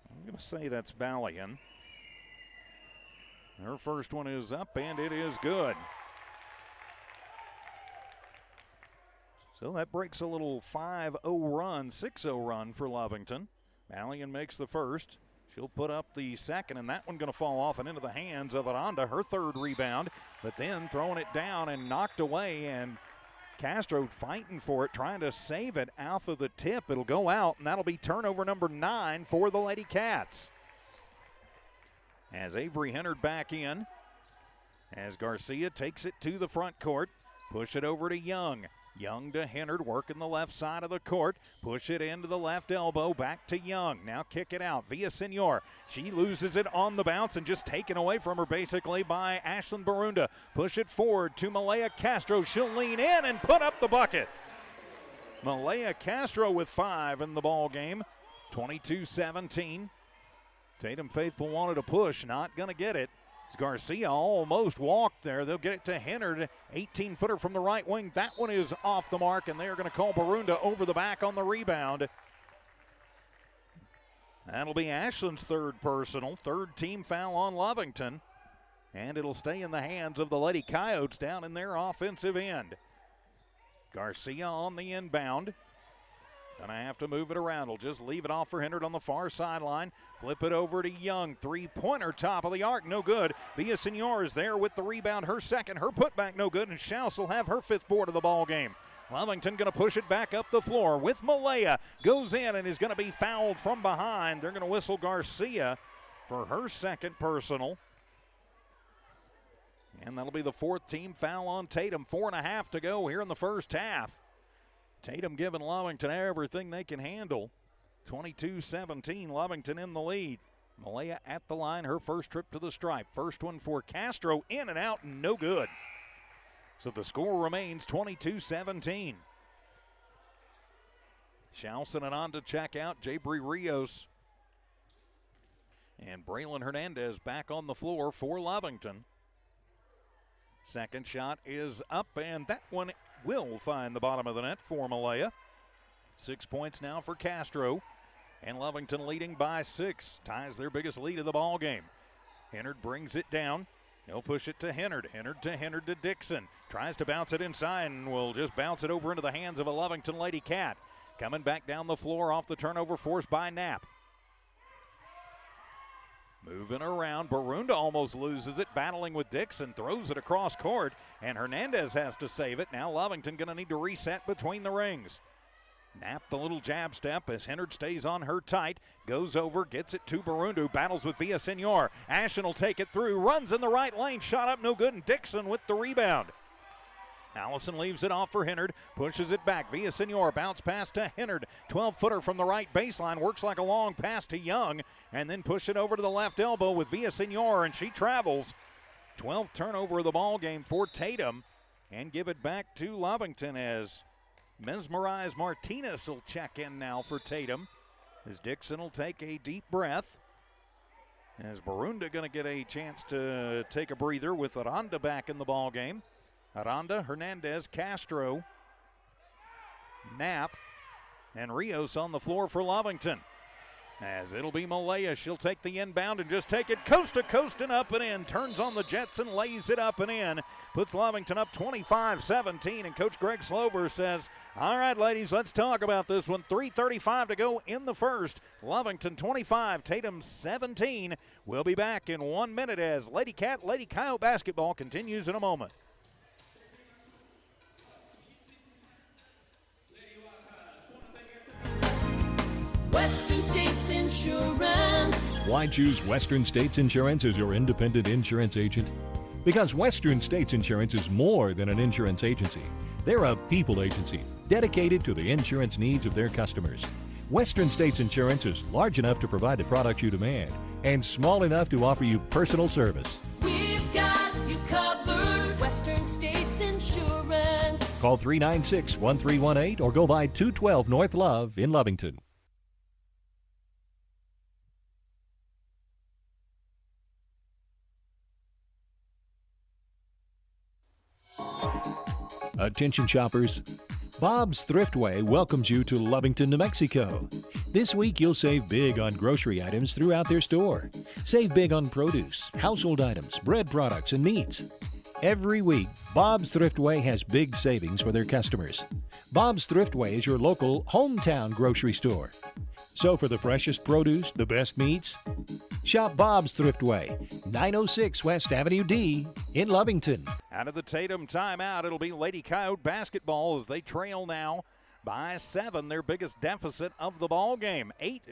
A: I'm going to say that's Balian. Her first one is up, and it is good. So that breaks a little 5-0 run, 6-0 run for Lovington. Balian makes the first. She'll put up the second, and that one going to fall off and into the hands of Aranda, her third rebound. But then throwing it down and knocked away, and Castro fighting for it, trying to save it off of the tip. It'll go out, and that'll be turnover number 9 for the Lady Cats. As Avery Hennard back in, as Garcia takes it to the front court, push it over to Young. Young to Hennard, working the left side of the court. Push it into the left elbow, back to Young. Now kick it out. Villasenor. She loses it on the bounce and just taken away from her basically by Ashlyn Barunda. Push it forward to Malaya Castro. She'll lean in and put up the bucket. Malaya Castro with 5 in the ball game. 22-17. Tatum faithful wanted to push, not going to get it. Garcia almost walked there. They'll get it to Hennard, 18-footer from the right wing. That one is off the mark, and they're going to call Barunda over the back on the rebound. That'll be Ashland's third personal, third team foul on Lovington. And it'll stay in the hands of the Lady Coyotes down in their offensive end. Garcia on the inbound. Gonna have to move it around. He'll just leave it off for Hennard on the far sideline. Flip it over to Young. Three-pointer, top of the arc, no good. Villasenor is there with the rebound. Her second, her putback, no good. And Schaus will have her 5th board of the ball game. Lovington gonna push it back up the floor with Malaya. Goes in and is gonna be fouled from behind. They're gonna whistle Garcia for her second personal. And that'll be the 4th team foul on Tatum. 4.5 to go here in the first half. Tatum giving Lovington everything they can handle. 22-17, Lovington in the lead. Malaya at the line, her first trip to the stripe. First one for Castro, in and out, no good. So the score remains 22-17. Schaus and on to check out. Jabri Rios and Braylon Hernandez back on the floor for Lovington. Second shot is up, and that one will find the bottom of the net for Malaya. 6 points now for Castro, and Lovington leading by 6. Ties their biggest lead of the ball game. Hennard brings it down. He'll push it to Hennard. Hennard to Dixon. Tries to bounce it inside and will just bounce it over into the hands of a Lovington Lady Cat. Coming back down the floor off the turnover forced by Knapp. Moving around, Barunda almost loses it, battling with Dixon, throws it across court, and Hernandez has to save it. Now Lovington going to need to reset between the rings. Knapp the little jab step as Hennard stays on her tight, goes over, gets it to Barundu, battles with Villasenor. Ashton will take it through, runs in the right lane, shot up no good, and Dixon with the rebound. Allison leaves it off for Hennard, pushes it back. Villasenor bounce pass to Hennard. 12-footer from the right baseline, works like a long pass to Young, and then push it over to the left elbow with Villasenor, and she travels. 12th turnover of the ball game for Tatum, and give it back to Lovington as Mesmerized Martinez will check in now for Tatum, as Dixon will take a deep breath. As Barunda going to get a chance to take a breather with Aranda back in the ball game. Aranda, Hernandez, Castro, Knapp, and Rios on the floor for Lovington. As it'll be Malaya, she'll take the inbound and just take it coast to coast and up and in. Turns on the Jets and lays it up and in. Puts Lovington up 25-17, and Coach Greg Slover says, all right, ladies, let's talk about this one. 3:35 to go in the first. Lovington 25, Tatum 17. We'll be back in 1 minute as Lady Coyote basketball continues in a moment.
J: Western States Insurance.
C: Why choose Western States Insurance as your independent insurance agent? Because Western States Insurance is more than an insurance agency. They're a people agency dedicated to the insurance needs of their customers. Western States Insurance is large enough to provide the products you demand and small enough to offer you personal service.
J: We've got you covered. Western States Insurance.
C: Call 396-1318 or go by 212 North Love in Lovington. Attention shoppers, Bob's Thriftway welcomes you to Lovington, New Mexico. This week you'll save big on grocery items throughout their store. Save big on produce, household items, bread products, and meats. Every week, Bob's Thriftway has big savings for their customers. Bob's Thriftway is your local hometown grocery store. So for the freshest produce, the best meats, shop Bob's Thriftway, 906 West Avenue D in Lovington.
A: Out of the Tatum timeout, it'll be Lady Coyote basketball as they trail now by 7, their biggest deficit of the ball game. 8,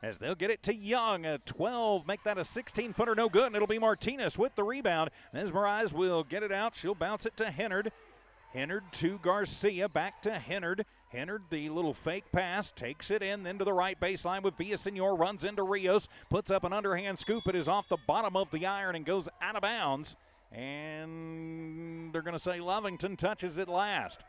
A: as they'll get it to Young at 12, make that a 16-footer, no good, and it'll be Martinez with the rebound. Mesmerized will get it out. She'll bounce it to Hennard. Hennard to Garcia, back to Hennard. Hennard, the little fake pass, takes it in, then to the right baseline with Villasenor, runs into Rios, puts up an underhand scoop. It is off the bottom of the iron and goes out of bounds. And they're going to say Lovington touches it last.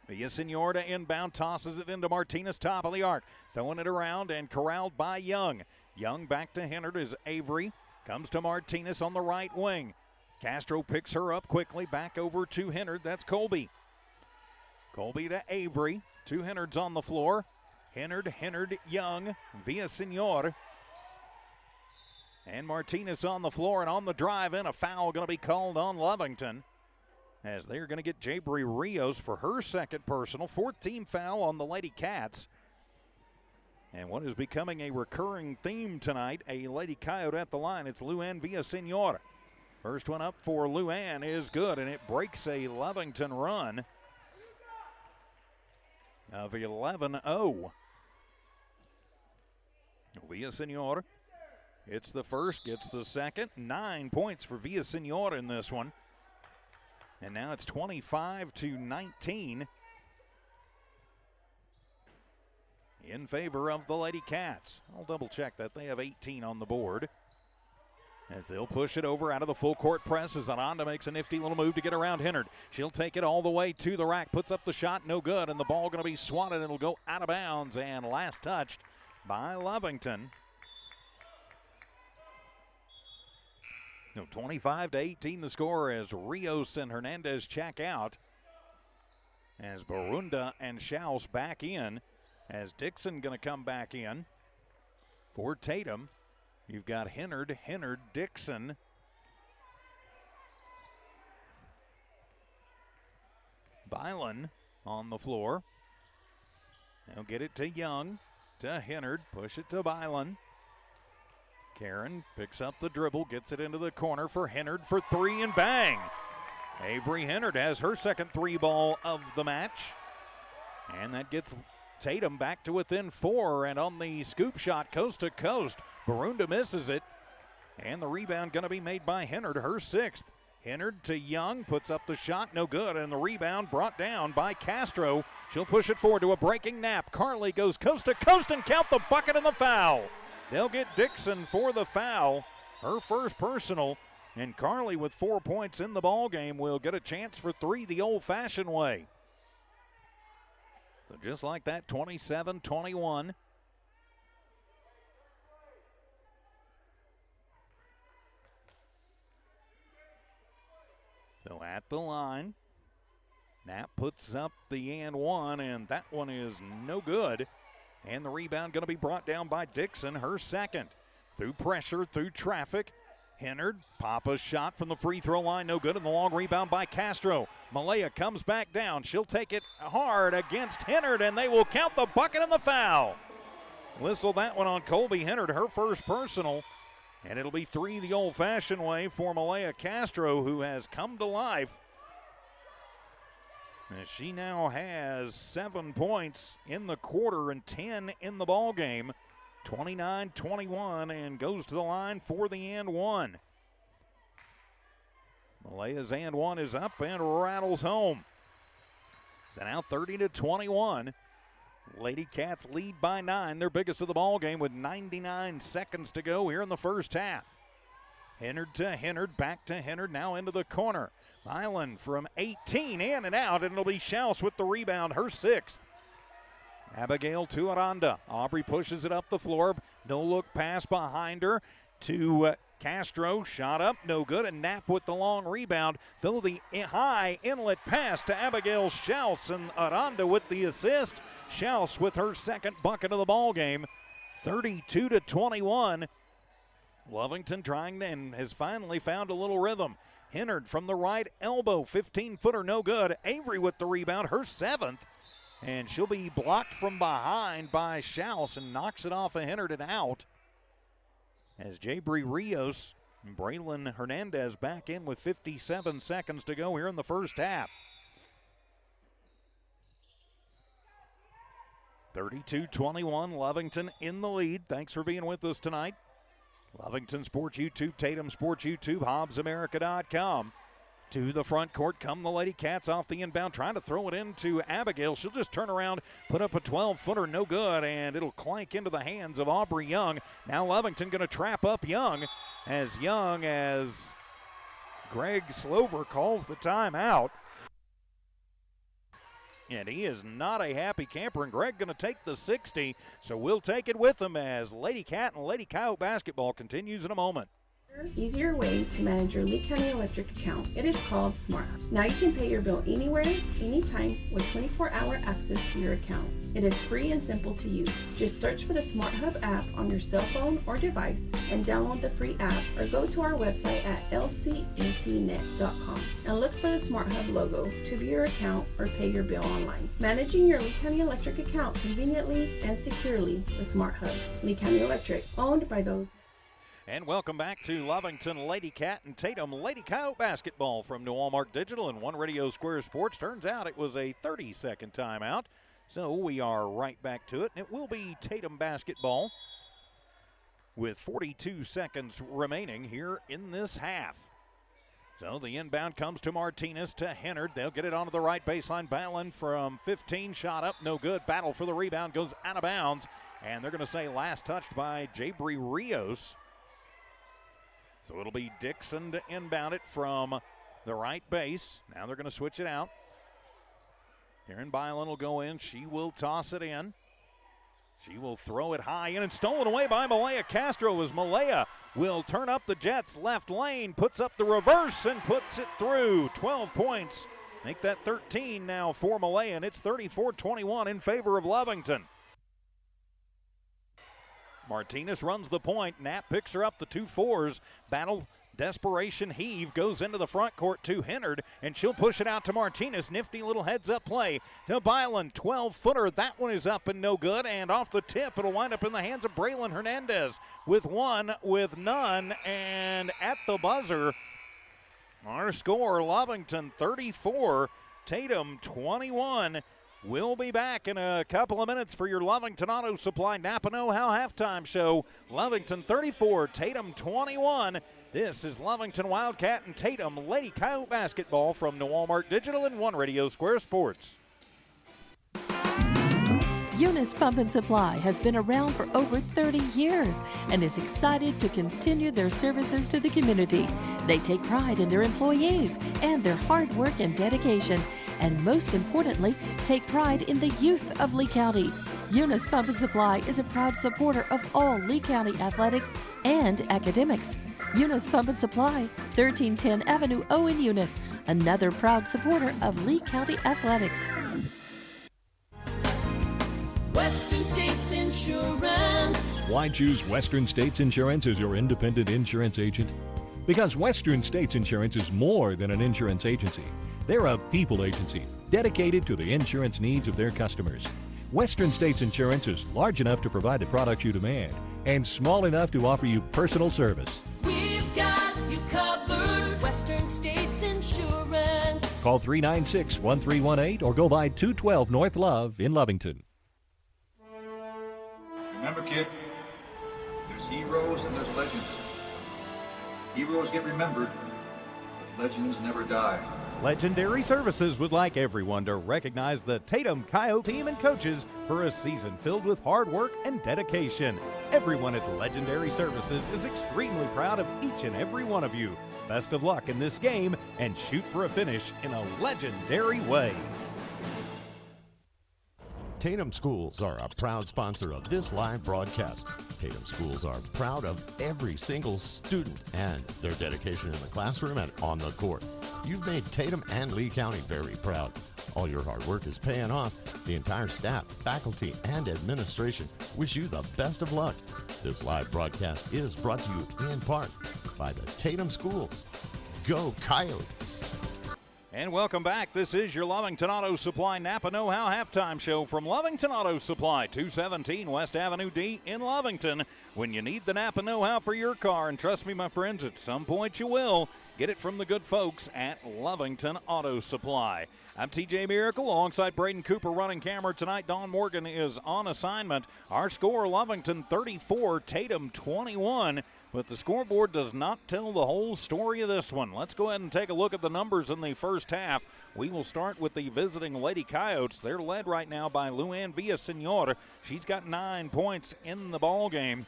A: Villasenor to inbound, tosses it into Martinez, top of the arc. Throwing it around and corralled by Young. Young back to Hennard as Avery comes to Martinez on the right wing. Castro picks her up quickly, back over to Hennard. That's Colby. Colby to Avery. 2 Hennards on the floor. Hennard, Young, Villasenor. And Martinez on the floor, and on the drive in, a foul going to be called on Lovington, as they're going to get Jabri Rios for her second personal. 14 foul on the Lady Cats. And what is becoming a recurring theme tonight, a Lady Coyote at the line. It's Luann Villasenor. First one up for Luann is good, and it breaks a Lovington run of 11-0. Villasenor hits the first, gets the second. 9 points for Villasenor in this one. And now it's 25-19 in favor of the Lady Cats. I'll double check that. They have 18 on the board. As they'll push it over out of the full court press as Ananda makes a nifty little move to get around Hennard. She'll take it all the way to the rack, puts up the shot, no good, and the ball going to be swatted. It'll go out of bounds, and last touched by Lovington. 25-18 the score as Rios and Hernandez check out. As Barunda and Schaus back in. As Dixon going to come back in for Tatum. You've got Hennard, Dixon. Bylan on the floor. They'll get it to Young, to Hennard, push it to Byland. Karen picks up the dribble, gets it into the corner for Hennard for three, and bang! Avery Hennard has her second three ball of the match. And that gets Tatum back to within four, and on the scoop shot coast to coast, Barunda misses it. And the rebound going to be made by Hennard, her sixth. Hennard to Young, puts up the shot, no good, and the rebound brought down by Castro. She'll push it forward to a breaking Knapp. Carly goes coast to coast and count the bucket and the foul. They'll get Dixon for the foul, her first personal, and Carly with 4 points in the ball game will get a chance for three the old-fashioned way. So just like that, 27-21. So at the line, Knapp puts up the and one, and that one is no good. And the rebound going to be brought down by Dixon, her second. Through pressure, through traffic. Hennard, Papa's shot from the free throw line, no good, and the long rebound by Castro. Malaya comes back down. She'll take it hard against Hennard, and they will count the bucket and the foul. Whistle that one on Colby Hennard, her first personal. And it'll be three the old-fashioned way for Malaya Castro, who has come to life. And she now has 7 points in the quarter and 10 in the ball game. 29-21, and goes to the line for the and one. Malaya's and one is up and rattles home. So now 30-21. Lady Cats lead by 9, their biggest of the ball game, with 99 seconds to go here in the first half. Hennard to Hennard, back to Hennard, now into the corner. Island from 18, in and out, and it'll be Schaus with the rebound, her sixth. Abigail to Aranda. Aubrey pushes it up the floor. No look pass behind her to Castro. Shot up, no good, and Knapp with the long rebound. Through the high inlet pass to Abigail Schaus, and Aranda with the assist. Schaus with her second bucket of the ball game. 32-21. Lovington trying to, and has finally found a little rhythm. Hennard from the right elbow, 15-footer, no good. Avery with the rebound, her seventh. And she'll be blocked from behind by Schaus and knocks it off of Hennard and out. As Jabri Rios and Braylon Hernandez back in with 57 seconds to go here in the first half. 32-21, Lovington in the lead. Thanks for being with us tonight. Lovington Sports YouTube, Tatum Sports YouTube, HobbsAmerica.com. To the front court come the Lady Cats off the inbound, trying to throw it into Abigail. She'll just turn around, put up a 12-footer, no good, and it'll clank into the hands of Aubrey Young. Now Lovington going to trap up Young as Greg Slover calls the timeout. And he is not a happy camper, and Greg going to take the 60, so we'll take it with him as Lady Cat and Lady Coyote basketball continues in a moment.
D: Easier way to manage your Lea County Electric account. It is called Smart Hub. Now you can pay your bill anywhere, anytime, with 24-hour access to your account. It is free and simple to use. Just search for the Smart Hub app on your cell phone or device and download the free app, or go to our website at lcecnet.com and look for the Smart Hub logo to view your account or pay your bill online. Managing your Lea County Electric account conveniently and securely with Smart Hub. Lea County Electric, owned by those.
A: And welcome back to Lovington Lady Cat and Tatum Lady Coyote basketball from New Walmart Digital and One Radio Square Sports. Turns out it was a 30-second timeout, so we are right back to it. And it will be Tatum basketball with 42 seconds remaining here in this half. So the inbound comes to Martinez to Hennard. They'll get it onto the right baseline. Ballin from 15, shot up, no good. Battle for the rebound, goes out of bounds. And they're going to say last touched by Jabri Rios. So it'll be Dixon to inbound it from the right base. Now they're going to switch it out. Karen Byland will go in. She will toss it in. She will throw it high in and stolen away by Malaya Castro as Malaya will turn up the Jets' left lane, puts up the reverse and puts it through. 12 points. Make that 13 now for Malaya, and it's 34-21 in favor of Lovington. Martinez runs the point. Knapp picks her up the 2 fours. Battle Desperation heave goes into the front court to Hennard, and she'll push it out to Martinez. Nifty little heads-up play to Byland. 12-footer. That one is up and no good, and off the tip, it'll wind up in the hands of Braylon Hernandez with one, with none, and at the buzzer, our score, Lovington 34, Tatum 21. We'll be back in a couple of minutes for your Lovington Auto Supply Napa Know-How halftime show. Lovington 34, Tatum 21. This is Lovington Wildcat and Tatum Lady Coyote basketball from the Walmart Digital and One Radio Square Sports.
G: Eunice Pump and Supply has been around for over 30 years and is excited to continue their services to the community. They take pride in their employees and their hard work and dedication, and most importantly, take pride in the youth of Lea County. Eunice Pump and Supply is a proud supporter of all Lea County athletics and academics. Eunice Pump and Supply, 1310 Avenue O in Eunice, another proud supporter of Lea County athletics.
J: Western States Insurance.
C: Why choose Western States Insurance as your independent insurance agent? Because Western States Insurance is more than an insurance agency. They're a people agency dedicated to the insurance needs of their customers. Western States Insurance is large enough to provide the products you demand and small enough to offer you personal service.
J: We've got you covered. Western States Insurance.
C: Call 396-1318 or go by 212 North Love in Lovington.
K: Remember, kid, there's heroes and there's legends. Heroes get remembered, but legends never die.
H: Legendary Services would like everyone to recognize the Tatum Coyote team and coaches for a season filled with hard work and dedication. Everyone at Legendary Services is extremely proud of each and every one of you. Best of luck in this game and shoot for a finish in a legendary way.
B: Tatum Schools are a proud sponsor of this live broadcast. Tatum Schools are proud of every single student and their dedication in the classroom and on the court. You've made Tatum and Lea County very proud. All your hard work is paying off. The entire staff, faculty, and administration wish you the best of luck. This live broadcast is brought to you in part by the Tatum Schools. Go Coyotes!
A: And welcome back. This is your Lovington Auto Supply Napa Know-How halftime show from Lovington Auto Supply, 217 West Avenue D in Lovington. When you need the Napa Know-How for your car, and trust me, my friends, at some point you will, get it from the good folks at Lovington Auto Supply. I'm TJ Miracle alongside Braden Cooper running camera tonight. Don Morgan is on assignment. Our score, Lovington 34, Tatum 21. But the scoreboard does not tell the whole story of this one. Let's go ahead and take a look at the numbers in the first half. We will start with the visiting Lady Coyotes. They're led right now by Luann Villasenor. She's got 9 points in the ball game,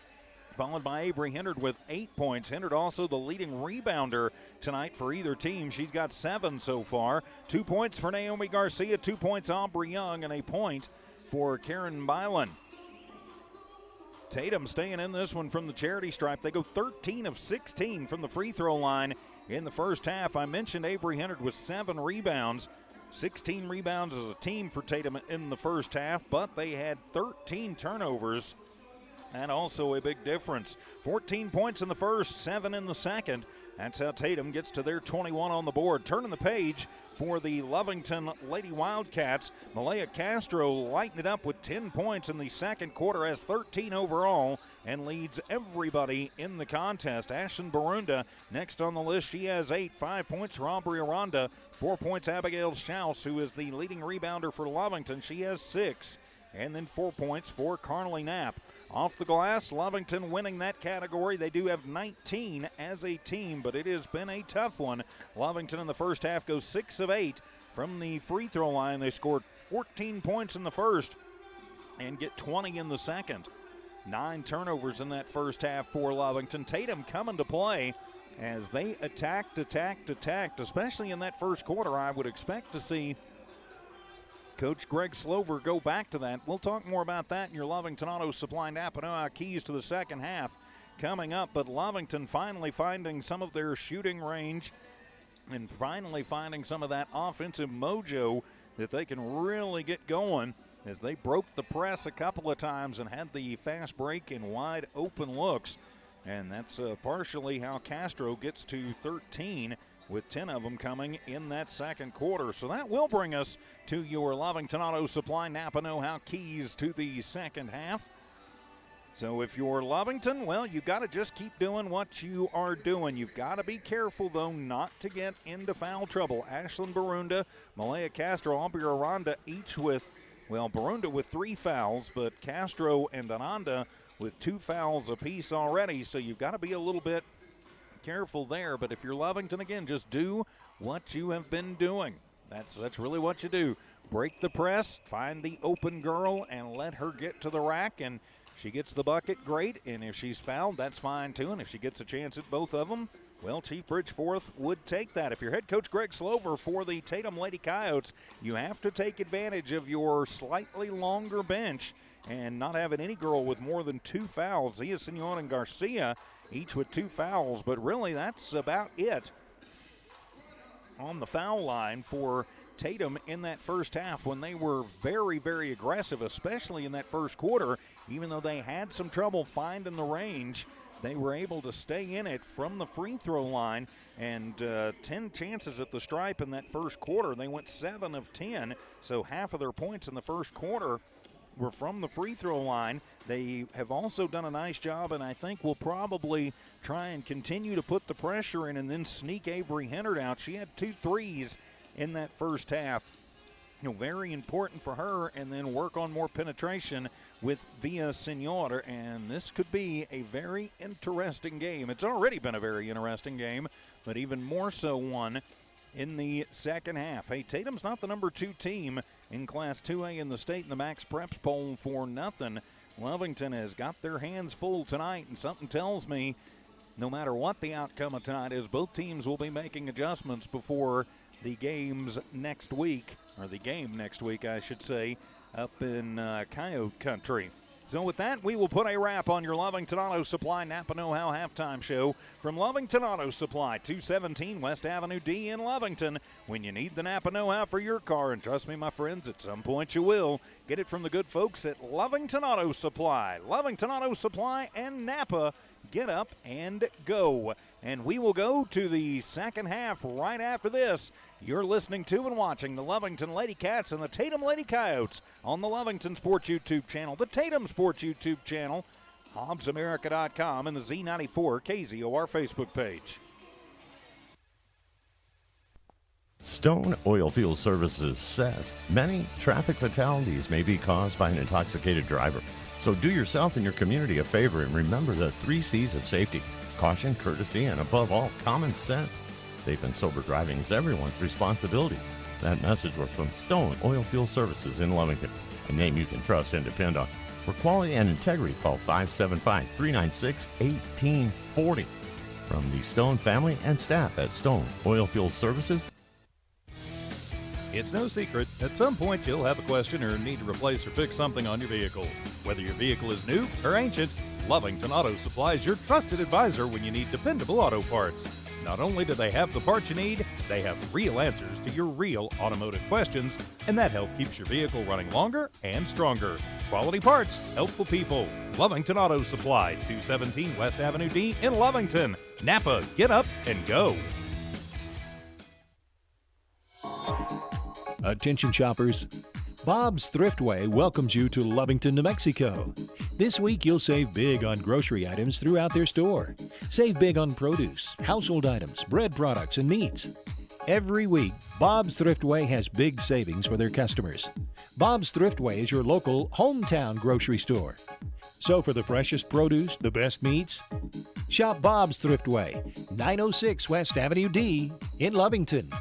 A: followed by Avery Hennard with 8 points. Hennard also the leading rebounder tonight for either team. She's got 7 so far. 2 points for Naomi Garcia, 2 points Aubrey Young, and a point for Karen Byland. Tatum staying in this one from the charity stripe. They go 13 of 16 from the free throw line in the first half. I mentioned Avery Hennard with 7 rebounds. 16 rebounds as a team for Tatum in the first half, but they had 13 turnovers, and also a big difference. 14 points in the first, 7 in the second. That's how Tatum gets to their 21 on the board. Turning the page for the Lovington Lady Wildcats, Malaya Castro lighting it up with 10 points in the second quarter, has 13 overall, and leads everybody in the contest. Ashton Barunda next on the list. She has 8. 5 points for Aubrey Aranda. 4 points Abigail Schaus, who is the leading rebounder for Lovington. She has 6. And then 4 points for Carnley Knapp. Off the glass, Lovington winning that category. They do have 19 as a team, but it has been a tough one. Lovington in the first half goes 6 of 8 from the free throw line. They scored 14 points in the first and get 20 in the second. 9 turnovers in that first half for Lovington. Tatum coming to play as they attacked, especially in that first quarter. I would expect to see Coach Greg Slover go back to that. We'll talk more about that in your Lovington Auto Supply Napa Know-How keys to the second half coming up. But Lovington finally finding some of their shooting range and finally finding some of that offensive mojo that they can really get going, as they broke the press a couple of times and had the fast break and wide open looks. And that's partially how Castro gets to 13, with 10 of them coming in that second quarter. So that will bring us to your Lovington Auto Supply Napa Know-How keys to the second half. So if you're Lovington, well, you've got to just keep doing what you are doing. You've got to be careful, though, not to get into foul trouble. Ashlyn Barunda, Malaya Castro, Aubrey Aranda, each with, well, Barunda with 3 fouls, but Castro and Ananda with 2 fouls apiece already. So you've got to be a little bit careful there. But if you're Lovington, again, just do what you have been doing. That's really what you do. Break the press, find the open girl, and let her get to the rack, and she gets the bucket, great, and if she's fouled, that's fine too, and if she gets a chance at both of them, well, Chief Bridgeforth would take that. If you're head coach Greg Slover for the Tatum Lady Coyotes, you have to take advantage of your slightly longer bench and not having any girl with more than 2 fouls. Zia Signon and Garcia, each with 2 fouls, but really that's about it on the foul line for Tatum in that first half, when they were very, very aggressive, especially in that first quarter. Even though they had some trouble finding the range, they were able to stay in it from the free throw line, and 10 chances at the stripe in that first quarter. They went 7 of 10, so half of their points in the first quarter were from the free throw line. They have also done a nice job, and I think will probably try and continue to put the pressure in and then sneak Avery Hennard out. She had 2 threes in that first half. Very important for her, and then work on more penetration with Via Senor, and this could be a very interesting game. It's already been a very interesting game, but even more so one in the second half. Hey, Tatum's not the number 2 team in Class 2A in the state in the Max Preps poll for nothing. Lovington has got their hands full tonight, and something tells me no matter what the outcome of tonight is, both teams will be making adjustments before the games next week, or the game next week, I should say, up in Coyote Country. So with that, we will put a wrap on your Lovington Auto Supply Napa Know-How halftime show from Lovington Auto Supply, 217 West Avenue D in Lovington. When you need the Napa Know-How for your car, and trust me, my friends, at some point you will, get it from the good folks at Lovington Auto Supply. Lovington Auto Supply and Napa, get up and go. And we will go to the second half right after this. You're listening to and watching the Lovington Lady Cats and the Tatum Lady Coyotes on the Lovington Sports YouTube channel, the Tatum Sports YouTube channel, HobbsAmerica.com, and the Z94 KZOR Facebook page.
B: Stone Oilfield Services says many traffic fatalities may be caused by an intoxicated driver. So do yourself and your community a favor and remember the 3 C's of safety: caution, courtesy, and above all, common sense. Safe and sober driving is everyone's responsibility. That message was from Stone Oilfield Services in Lovington, a name you can trust and depend on. For quality and integrity, call 575-396-1840. From the Stone family and staff at Stone Oilfield Services.
H: It's no secret, at some point you'll have a question or need to replace or fix something on your vehicle. Whether your vehicle is new or ancient, Lovington Auto Supply is your trusted advisor when you need dependable auto parts. Not only do they have the parts you need, they have real answers to your real automotive questions, and that help keeps your vehicle running longer and stronger. Quality parts, helpful people. Lovington Auto Supply, 217 West Avenue D in Lovington. Napa, get up and go.
C: Attention shoppers. Bob's Thriftway welcomes you to Lovington, New Mexico. This week you'll save big on grocery items throughout their store. Save big on produce, household items, bread products, and meats. Every week, Bob's Thriftway has big savings for their customers. Bob's Thriftway is your local hometown grocery store. So for the freshest produce, the best meats, shop Bob's Thriftway, 906 West Avenue D in Lovington.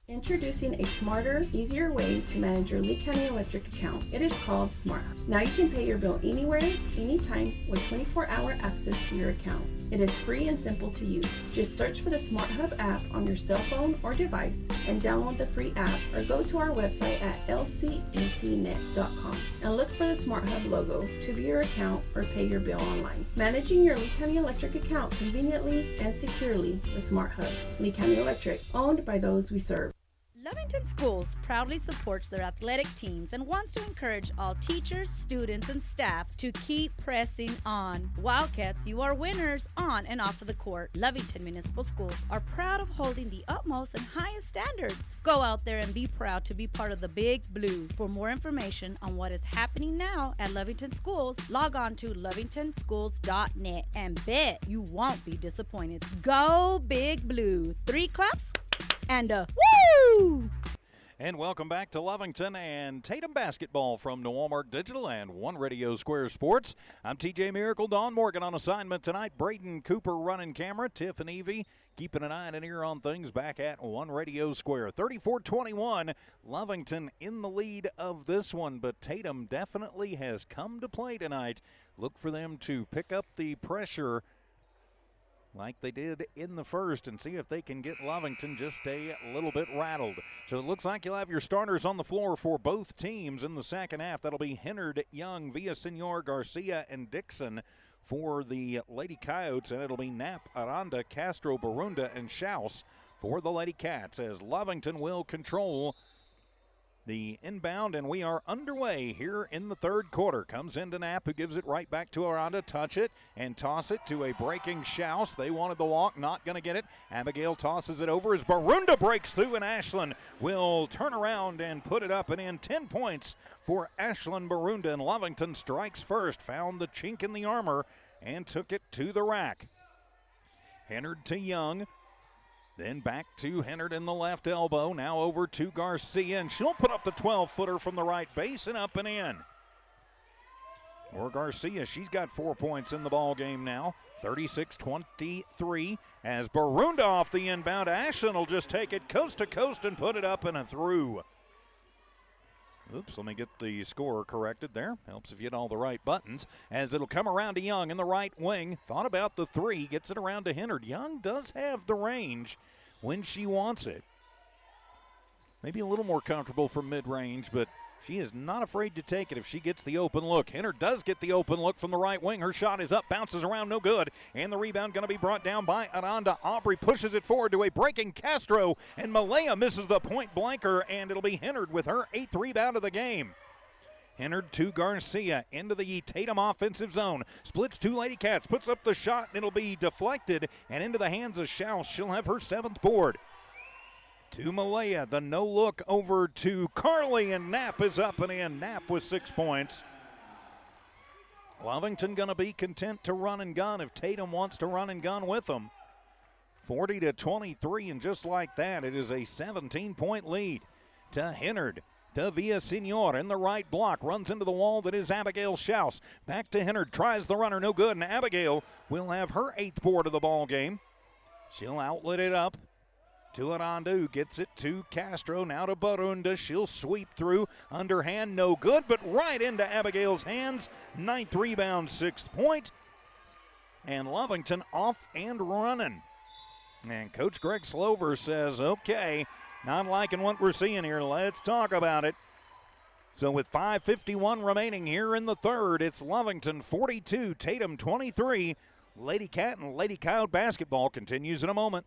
D: Introducing a smarter, easier way to manage your Lea County Electric account. It is called Smart Hub. Now you can pay your bill anywhere, anytime, with 24-hour access to your account. It is free and simple to use. Just search for the Smart Hub app on your cell phone or device and download the free app, or go to our website at lcecnet.com and look for the Smart Hub logo to view your account or pay your bill online. Managing your Lea County Electric account conveniently and securely with Smart Hub. Lea County Electric, owned by those we serve.
E: Lovington Schools proudly supports their athletic teams and wants to encourage all teachers, students, and staff to keep pressing on. Wildcats, you are winners on and off of the court. Lovington Municipal Schools are proud of holding the utmost and highest standards. Go out there and be proud to be part of the Big Blue. For more information on what is happening now at Lovington Schools, log on to lovingtonschools.net and bet you won't be disappointed. Go Big Blue. 3 claps and a woo!
A: And welcome back to Lovington and Tatum basketball from New Walmart Digital and One Radio Square Sports. I'm TJ Miracle, Don Morgan on assignment tonight. Braden Cooper running camera, Tiff and Evie keeping an eye and an ear on things back at One Radio Square. 34-21, Lovington in the lead of this one, but Tatum definitely has come to play tonight. Look for them to pick up the pressure like they did in the first and see if they can get Lovington just a little bit rattled. So it looks like you'll have your starters on the floor for both teams in the second half. That'll be Hennard, Young, Villasenor, Garcia, and Dixon for the Lady Coyotes, and it'll be Knapp, Aranda, Castro, Barunda, and Schaus for the Lady Cats as Lovington will control the inbound, and we are underway here in the third quarter. Comes into Knapp, who gives it right back to Aranda. Touch it and toss it to a breaking Schaus. They wanted the walk, not going to get it. Abigail tosses it over as Barunda breaks through, and Ashlyn will turn around and put it up and in. 10 points for Ashlyn Barunda, and Lovington strikes first. Found the chink in the armor and took it to the rack. Hennard to Young. Then back to Hennard in the left elbow. Now over to Garcia, and she'll put up the 12-footer from the right base and up and in. Or Garcia, she's got 4 points in the ball game now. 36-23 as Barunda off the inbound. Ashlyn will just take it coast to coast and put it up and a through. Oops, let me get the score corrected there. Helps if you hit all the right buttons. As it'll come around to Young in the right wing. Thought about the three, gets it around to Hennard. Young does have the range when she wants it. Maybe a little more comfortable from mid-range, but she is not afraid to take it if she gets the open look. Hennard does get the open look from the right wing. Her shot is up, bounces around, no good. And the rebound going to be brought down by Aranda. Aubrey pushes it forward to a breaking Castro, and Malaya misses the point blanker, and it'll be Hennard with her 8th rebound of the game. Hennard to Garcia into the Tatum offensive zone. Splits 2 Lady Cats, puts up the shot, and it'll be deflected and into the hands of Schaus. She'll have her 7th board. To Malaya, the no look over to Carly, and Knapp is up and in. Knapp with 6 points. Lovington going to be content to run and gun if Tatum wants to run and gun with them. 40-23, and just like that, it is a 17-point lead to Hennard. To Villasenor in the right block, runs into the wall that is Abigail Schaus. Back to Hennard, tries the runner, no good, and Abigail will have her 8th board of the ball game. She'll outlet it up to Aranda, who gets it to Castro, now to Barunda. She'll sweep through, underhand, no good, but right into Abigail's hands. 9th rebound, 6th point, and Lovington off and running. And Coach Greg Slover says, okay, not liking what we're seeing here. Let's talk about it. So with 5:51 remaining here in the third, it's Lovington 42, Tatum 23. Lady Cat and Lady Coyote basketball continues in a moment.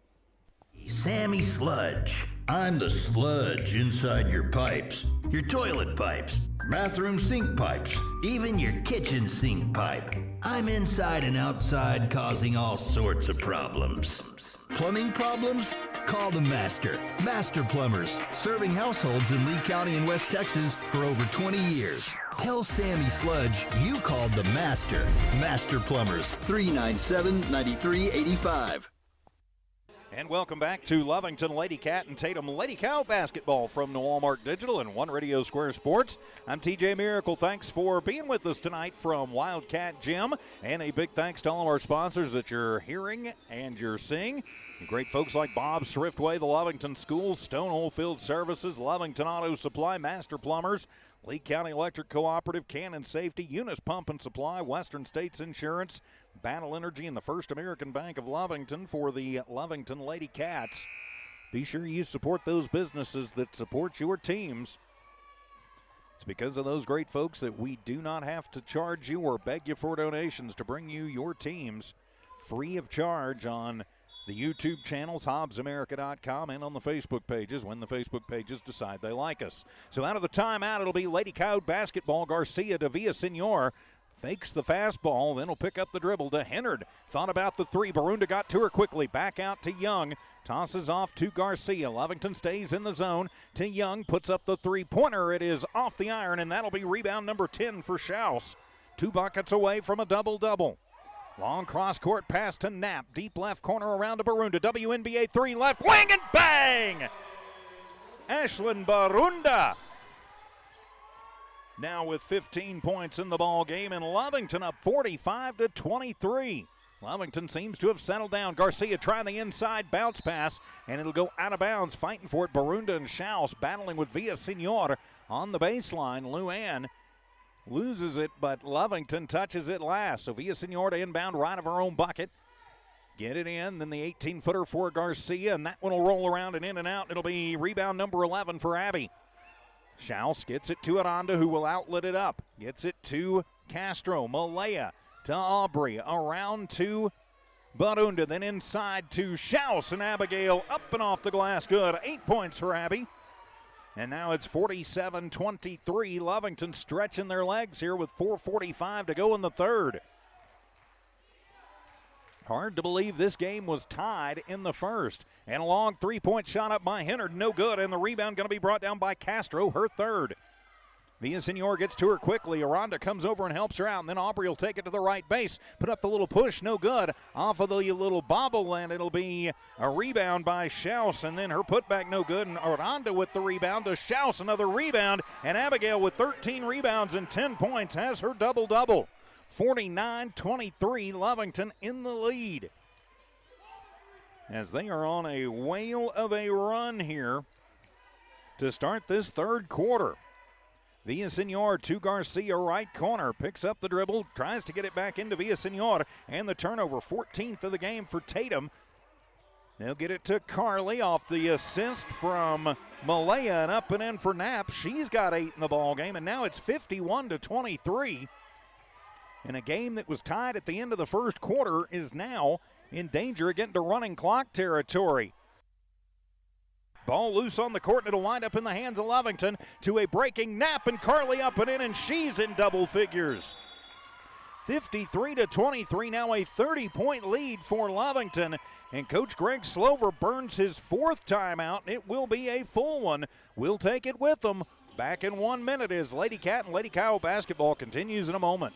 F: Sammy Sludge. I'm the sludge inside your pipes, your toilet pipes, bathroom sink pipes, even your kitchen sink pipe. I'm inside and outside causing all sorts of problems. Plumbing problems? Call the Master. Master Plumbers, serving households in Lee County and West Texas for over 20 years. Tell Sammy Sludge you called the Master. Master Plumbers, 397-9385.
A: And welcome back to Lovington Lady Cat and Tatum Lady Cow basketball from New Walmart Digital and One Radio Square Sports. I'm TJ Miracle. Thanks for being with us tonight from Wildcat Gym. And a big thanks to all of our sponsors that you're hearing and you're seeing. Great folks like Bob's Thriftway, the Lovington Schools, Stone Oilfield Services, Lovington Auto Supply, Master Plumbers, Lea County Electric Cooperative, Cannon Safety, Eunice Pump and Supply, Western States Insurance, Battle Energy, and the First American Bank of Lovington for the Lovington Lady Cats. Be sure you support those businesses that support your teams. It's because of those great folks that we do not have to charge you or beg you for donations to bring you your teams free of charge on the YouTube channels, HobbsAmerica.com, and on the Facebook pages when the Facebook pages decide they like us. So out of the timeout, it'll be Lady Coyote basketball. Garcia to Villasenor. Fakes the fastball, then will pick up the dribble to Hennard. Thought about the three. Barunda got to her quickly. Back out to Young. Tosses off to Garcia. Lovington stays in the zone to Young. Puts up the three-pointer. It is off the iron, and that'll be rebound number 10 for Schaus. 2 buckets away from a double-double. Long cross-court pass to Knapp. Deep left corner around to Barunda. WNBA 3 left wing, and bang! Ashlyn Barunda now with 15 points in the ball game, and Lovington up 45-23. Lovington seems to have settled down. Garcia trying the inside bounce pass, and it'll go out of bounds. Fighting for it, Barunda and Schaus battling with Villasenor on the baseline. Luann loses it, but Lovington touches it last. So Villasenor to inbound right of her own bucket. Get it in, then the 18-footer for Garcia, and that one will roll around and in and out. It'll be rebound number 11 for Abby. Schaus gets it to Aranda, who will outlet it up. Gets it to Castro. Malaya to Aubrey. Around to Barunda. Then inside to Schaus, and Abigail up and off the glass. Good. 8 points for Abby. And now it's 47-23. Lovington stretching their legs here with 4:45 to go in the third. Hard to believe this game was tied in the first. And a long three-point shot up by Hennard, no good. And the rebound going to be brought down by Castro, her third. Villasenor gets to her quickly. Aranda comes over and helps her out. And then Aubrey will take it to the right base. Put up the little push, no good. Off of the little bobble, and it'll be a rebound by Schaus. And then her putback, no good. And Aranda with the rebound to Schaus, another rebound. And Abigail with 13 rebounds and 10 points has her double-double. 49-23, Lovington in the lead, as they are on a whale of a run here to start this third quarter. Villasenor to Garcia, right corner, picks up the dribble, tries to get it back into Villasenor, and the turnover, 14th of the game for Tatum. They'll get it to Carly off the assist from Malaya, and up and in for Knapp. She's got 8 in the ball game, and now it's 51-23. And a game that was tied at the end of the first quarter is now in danger of getting to running clock territory. Ball loose on the court, and it'll wind up in the hands of Lovington to a breaking Knapp, and Carly up and in, and she's in double figures. 53-23, now a 30-point lead for Lovington. And Coach Greg Slover burns his 4th timeout. It will be a full one. We'll take it with them. Back in 1 minute as Lady Cat and Lady Coyote basketball continues in a moment.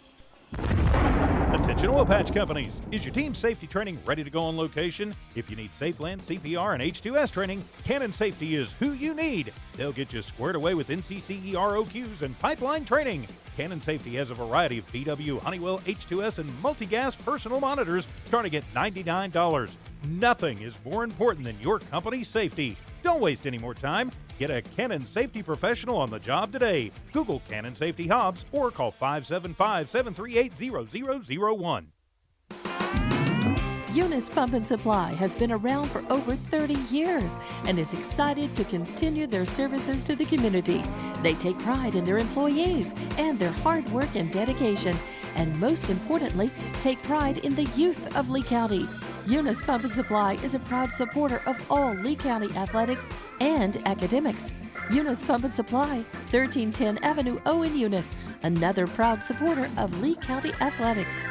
H: Attention oil patch companies. Is your team safety training ready to go on location? If you need SafeLand, CPR, and H2S training, Cannon Safety is who you need. They'll get you squared away with NCCE ROQs and pipeline training. Cannon Safety has a variety of PW, Honeywell, H2S, and multi-gas personal monitors starting at $99. Nothing is more important than your company's safety. Don't waste any more time. Get a Cannon Safety professional on the job today. Google Cannon Safety Hobbs or call 575-738-0001.
G: Eunice Pump and Supply has been around for over 30 years and is excited to continue their services to the community. They take pride in their employees and their hard work and dedication, and most importantly, take pride in the youth of Lea County. Eunice Pump and Supply is a proud supporter of all Lea County athletics and academics. Eunice Pump and Supply, 1310 Avenue O in Eunice, another proud supporter of Lea County athletics.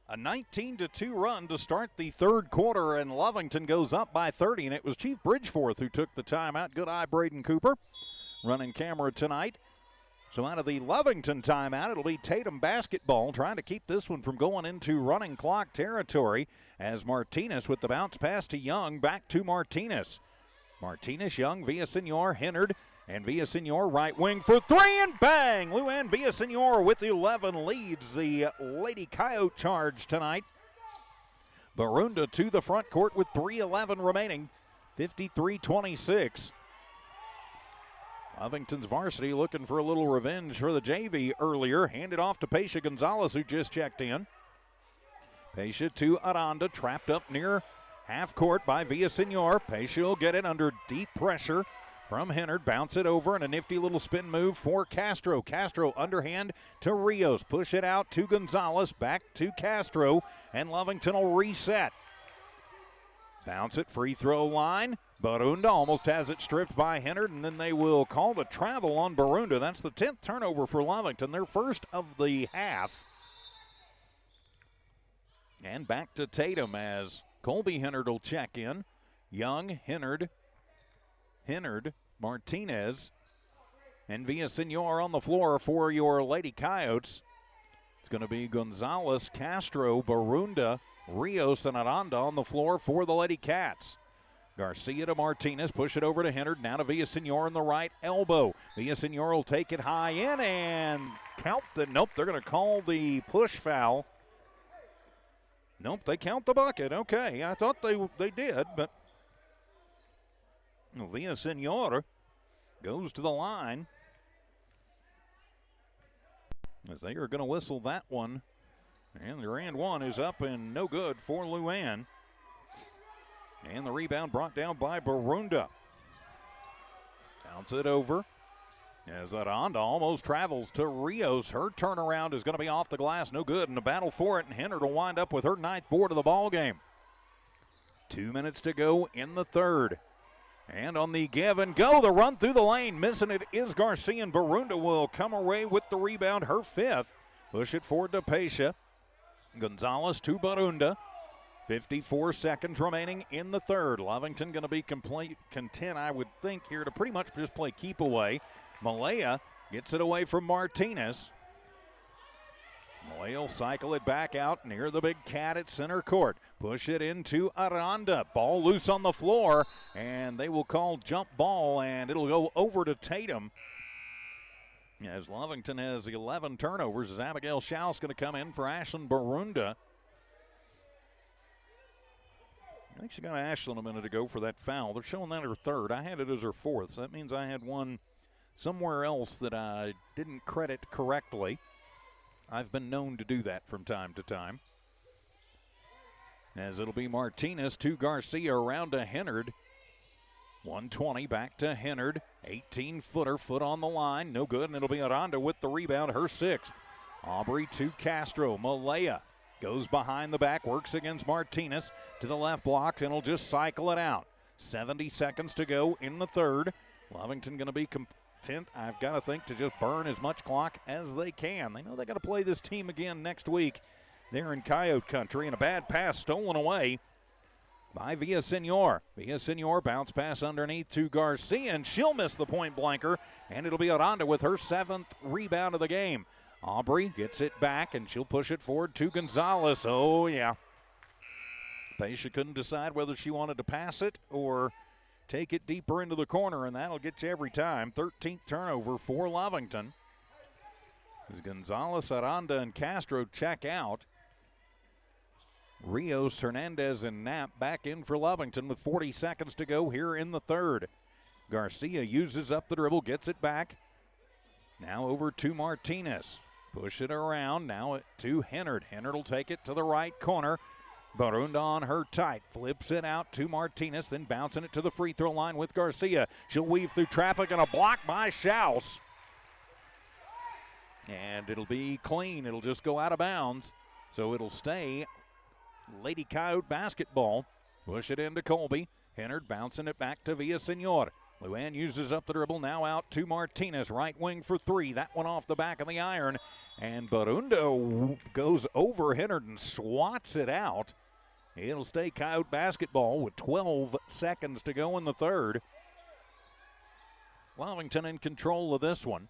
A: A 19-2 run to start the third quarter, and Lovington goes up by 30, and it was Chief Bridgeforth who took the timeout. Good eye, Braden Cooper, running camera tonight. So out of the Lovington timeout, it'll be Tatum basketball trying to keep this one from going into running clock territory as Martinez with the bounce pass to Young, back to Martinez. Martinez, Young, Villasenor, Hennard, and Villasenor right wing for three, and bang! Luann Villasenor with 11 leads the Lady Coyote charge tonight. Barunda to the front court with 3:11 remaining, 53-26. Lovington's varsity looking for a little revenge for the JV earlier. Handed off to Pesha Gonzalez, who just checked in. Pesha to Aranda, trapped up near half court by Villasenor. Pesha will get it under deep pressure from Hennard. Bounce it over, and a nifty little spin move for Castro. Castro underhand to Rios. Push it out to Gonzalez. Back to Castro, and Lovington will reset. Bounce it, free throw line. Barunda almost has it stripped by Hennard, and then they will call the travel on Barunda. That's the 10th turnover for Lovington, their first of the half. And back to Tatum as Colby Hennard will check in. Young, Hennard, Martinez, and Villasenor on the floor for your Lady Coyotes. It's going to be Gonzalez, Castro, Barunda, Rios, and Aranda on the floor for the Lady Cats. Garcia to Martinez, push it over to Hennard, now to Villasenor in the right elbow. Villasenor will take it high in and count the, nope, they're going to call the push foul. Nope, they count the bucket. Okay, I thought they did, but Villasenor goes to the line as they are going to whistle that one. And their and one is up and no good for Luann. And the rebound brought down by Barunda. Bounce it over as Aranda almost travels to Rios. Her turnaround is going to be off the glass, no good, and a battle for it, and Hennard will wind up with her 9th board of the ball game. 2 minutes to go in the third. And on the give and go, the run through the lane, missing it is Garcia, and Barunda will come away with the rebound, her 5th. Push it forward to Pesha. Gonzalez to Barunda. 54 seconds remaining in the third. Lovington going to be content, I would think, here to pretty much just play keep away. Malaya gets it away from Martinez. Malaya will cycle it back out near the big cat at center court. Push it into Aranda. Ball loose on the floor, and they will call jump ball, and it'll go over to Tatum. As Lovington has 11 turnovers, as Abigail Schaus going to come in for Ashlyn Barunda. I think she got Ashlyn a minute ago for that foul. They're showing that her 3rd. I had it as her 4th, so that means I had one somewhere else that I didn't credit correctly. I've been known to do that from time to time. As it'll be Martinez to Garcia, around to Hennard. 120 back to Hennard. 18-footer, foot on the line. No good, and it'll be Aranda with the rebound, her 6th. Aubrey to Castro. Malaya goes behind the back, works against Martinez to the left block, and will just cycle it out. 70 seconds to go in the third. Lovington going to be content, I've got to think, to just burn as much clock as they can. They know they got to play this team again next week. They're in Coyote country, and a bad pass stolen away by Villasenor. Villasenor bounce pass underneath to Garcia, and she'll miss the point blanker, and it'll be Aranda with her 7th rebound of the game. Aubrey gets it back, and she'll push it forward to Gonzalez. Oh, yeah. Pesha couldn't decide whether she wanted to pass it or take it deeper into the corner, and that'll get you every time. 13th turnover for Lovington. As Gonzalez, Aranda, and Castro check out. Rios, Hernandez, and Knapp back in for Lovington with 40 seconds to go here in the third. Garcia uses up the dribble, gets it back. Now over to Martinez. Push it around, now to Hennard. Hennard will take it to the right corner. Barunda on her tight, flips it out to Martinez, then bouncing it to the free throw line with Garcia. She'll weave through traffic, and a block by Schaus. And it'll be clean. It'll just go out of bounds. So it'll stay Lady Coyote basketball. Push it into Colby. Hennard bouncing it back to Villasenor. Luann uses up the dribble, now out to Martinez. Right wing for 3. That one off the back of the iron. And Barunda goes over Hennard and swats it out. It'll stay Coyote basketball with 12 seconds to go in the third. Lovington in control of this one.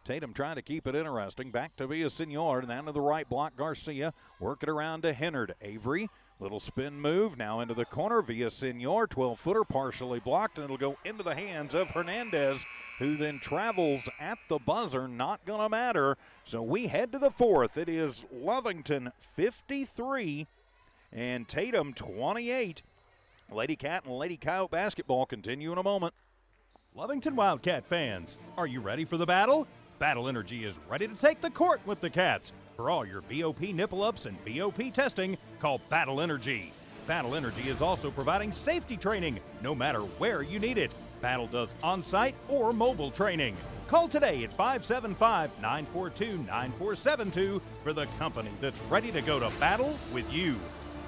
A: Tatum trying to keep it interesting. Back to Villasenor, and down to the right block, Garcia. Work it around to Hennard. Avery, little spin move, now into the corner. Villasenor, 12-footer, partially blocked, and it'll go into the hands of Hernandez, who then travels at the buzzer. Not going to matter. So we head to the fourth. It is Lovington 53 and Tatum 28. Lady Cat and Lady Coyote basketball continue in a moment.
H: Lovington Wildcat fans, are you ready for the battle? Battle Energy is ready to take the court with the Cats. For all your BOP nipple ups and BOP testing, call Battle Energy. Battle Energy is also providing safety training, no matter where you need it. Battle does on-site or mobile training. Call today at 575-942-9472 for the company that's ready to go to battle with you.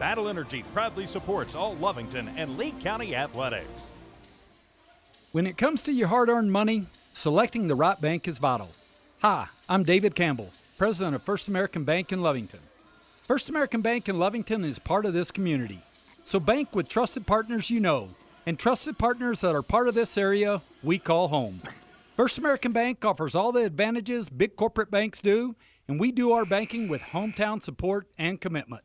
H: Battle Energy proudly supports all Lovington and Lea County athletics.
I: When it comes to your hard-earned money, selecting the right bank is vital. Hi, I'm David Campbell, president of First American Bank in Lovington. First American Bank in Lovington is part of this community. So bank with trusted partners you know, and trusted partners that are part of this area we call home. First American Bank offers all the advantages big corporate banks do, and we do our banking with hometown support and commitment.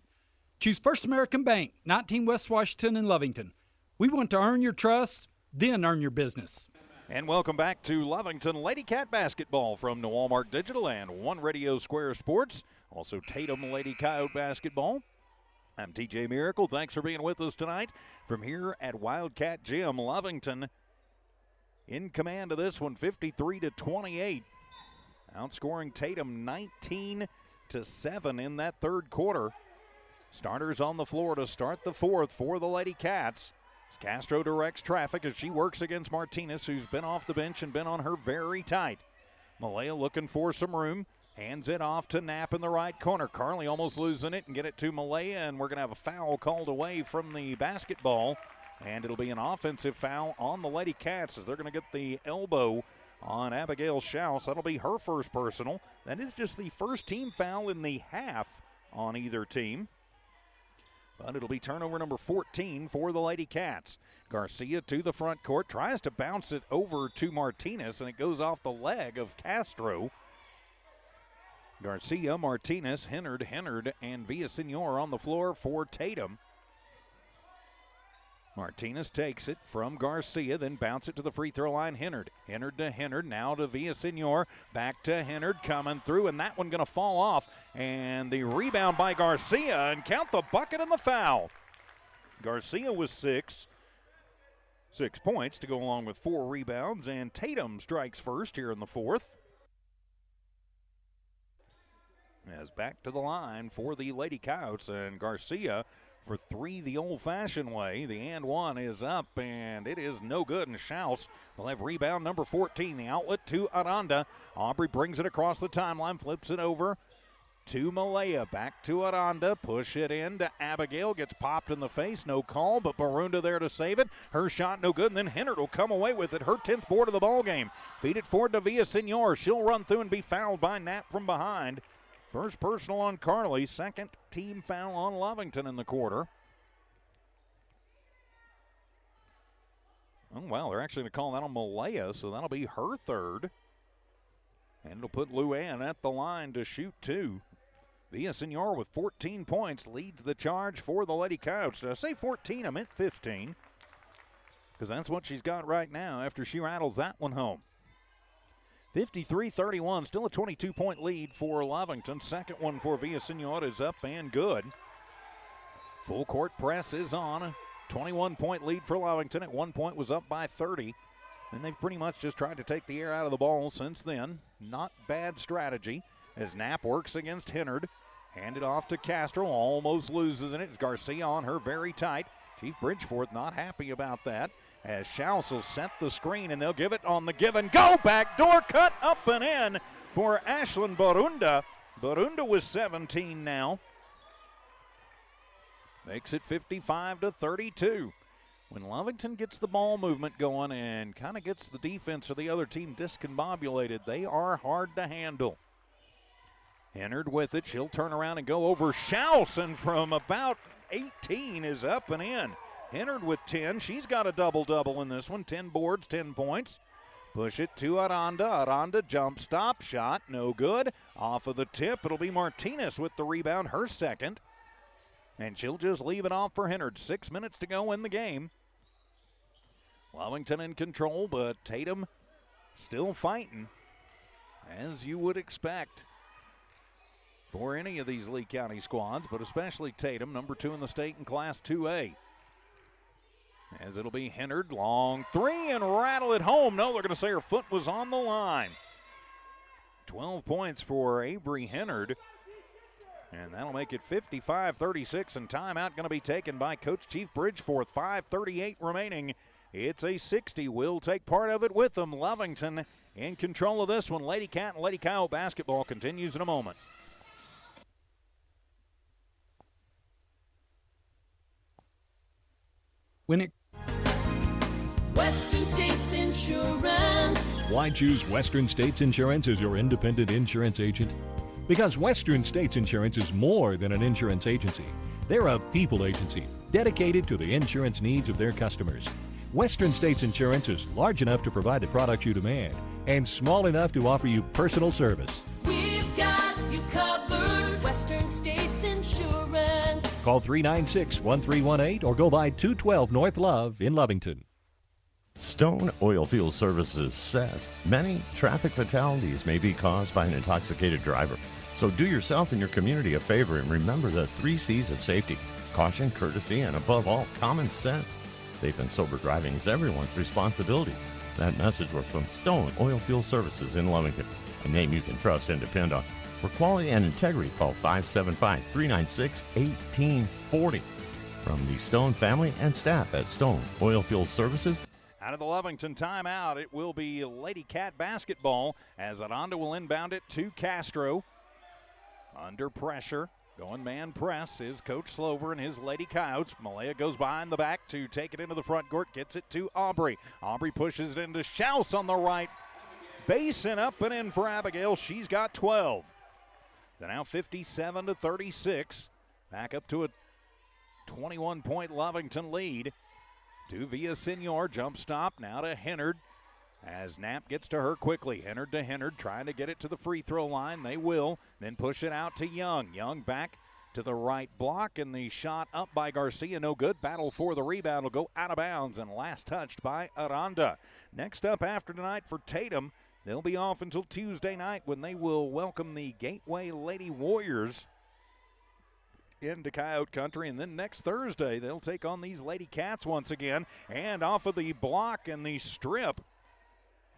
I: Choose First American Bank, 19 West Washington in Lovington. We want to earn your trust, then earn your business.
A: And welcome back to Lovington Lady Cat basketball from New Walmart Digital and One Radio Square Sports. Also Tatum Lady Coyote basketball. I'm TJ Miracle. Thanks for being with us tonight from here at Wildcat Gym. Lovington in command of this one, 53-28. Outscoring Tatum 19-7 in that third quarter. Starters on the floor to start the fourth for the Lady Cats. Castro directs traffic as she works against Martinez, who's been off the bench and been on her very tight. Malaya looking for some room. Hands it off to Knapp in the right corner. Carly almost losing it and get it to Malaya, and we're going to have a foul called away from the basketball. And it'll be an offensive foul on the Lady Cats as they're going to get the elbow on Abigail Schaus. That'll be her first personal. That is just the first team foul in the half on either team. But it'll be turnover number 14 for the Lady Cats. Garcia to the front court, tries to bounce it over to Martinez, and it goes off the leg of Castro. Garcia, Martinez, Hennard, and Villasenor on the floor for Tatum. Martinez takes it from Garcia, then bounce it to the free throw line. Hennard to Hennard, now to Villasenor, back to Hennard, coming through, and that one going to fall off. And the rebound by Garcia, and count the bucket and the foul. Garcia was 6 points to go along with 4 rebounds, and Tatum strikes first here in the fourth. As back to the line for the Lady Coyotes, and Garcia for 3 the old-fashioned way. The and one is up, and it is no good, and Schaus will have rebound number 14. The outlet to Aranda. Aubrey brings it across the timeline, flips it over to Malaya. Back to Aranda, push it in to Abigail, gets popped in the face, no call, but Barunda there to save it. Her shot no good, and then Hennard will come away with it, her 10th board of the ball game. Feed it forward to Villasenor. She'll run through and be fouled by Knapp from behind. First personal on Carly, second team foul on Lovington in the quarter. Oh, wow, they're actually going to call that on Malaya, so that'll be her third. And it'll put Luann at the line to shoot 2. Villasenor with 14 points leads the charge for the Lady Coyotes. Did I say 14? I meant 15. Because that's what she's got right now after she rattles that one home. 53-31, still a 22-point lead for Lovington. Second one for Villasenor is up and good. Full court press is on. 21-point lead for Lovington. At one point was up by 30. And they've pretty much just tried to take the air out of the ball since then. Not bad strategy as Knapp works against Hennard. Handed off to Castro, almost loses in it. It's Garcia on her very tight. Chief Bridgeforth not happy about that. As Schaus will set the screen, and they'll give it on the give and go. Backdoor cut up and in for Ashlyn Barunda. Barunda was 17 now. Makes it 55-32. When Lovington gets the ball movement going and kind of gets the defense of the other team discombobulated, they are hard to handle. Hennard with it. She'll turn around and go over Schaus, and from about 18 is up and in. Hennard with 10. She's got a double-double in this one. 10 boards, 10 points. Push it to Aranda. Aranda jump stop shot. No good. Off of the tip. It'll be Martinez with the rebound, her second. And she'll just leave it off for Hennard. 6 minutes to go in the game. Lovington in control, but Tatum still fighting, as you would expect for any of these Lea County squads, but especially Tatum, number 2 in the state in Class 2A. As it'll be Hennard, long three, and rattle it home. No, they're going to say her foot was on the line. 12 points for Avery Hennard. And that'll make it 55-36, and timeout going to be taken by Coach Chief Bridgeforth. 5:38 remaining. It's a 60. We'll take part of it with them. Lovington in control of this one. Lady Cat and Lady Coyote basketball continues in a moment.
I: When it
J: Western States Insurance.
C: Why choose Western States Insurance as your independent insurance agent? Because Western States Insurance is more than an insurance agency. They're a people agency dedicated to the insurance needs of their customers. Western States Insurance is large enough to provide the products you demand and small enough to offer you personal service.
J: We've got you covered. Western States Insurance.
C: Call 396-1318 or go by 212 North Love in Lovington.
B: Stone Oilfield Services says many traffic fatalities may be caused by an intoxicated driver. So do yourself and your community a favor and remember the 3 C's of safety: caution, courtesy, and above all, common sense. Safe and sober driving is everyone's responsibility. That message was from Stone Oilfield Services in Lovington, a name you can trust and depend on. For quality and integrity, call 575-396-1840. From the Stone family and staff at Stone Oilfield Services.
A: Out of the Lovington timeout, it will be Lady Cat basketball as Aranda will inbound it to Castro. Under pressure, going man press is Coach Slover and his Lady Coyotes. Malaya goes behind the back to take it into the front court, gets it to Aubrey. Aubrey pushes it into Schaus on the right base and up and in for Abigail. She's got 12. They're now 57-36. Back up to a 21-point Lovington lead. To Villasenor, jump stop, now to Hennard. As Knapp gets to her quickly. Hennard to Hennard, trying to get it to the free throw line. They will. Then push it out to Young. Young back to the right block, and the shot up by Garcia, no good. Battle for the rebound will go out of bounds, and last touched by Aranda. Next up after tonight for Tatum, they'll be off until Tuesday night when they will welcome the Gateway Lady Warriors into Coyote Country, and then next Thursday they'll take on these Lady Cats once again. And off of the block and the strip,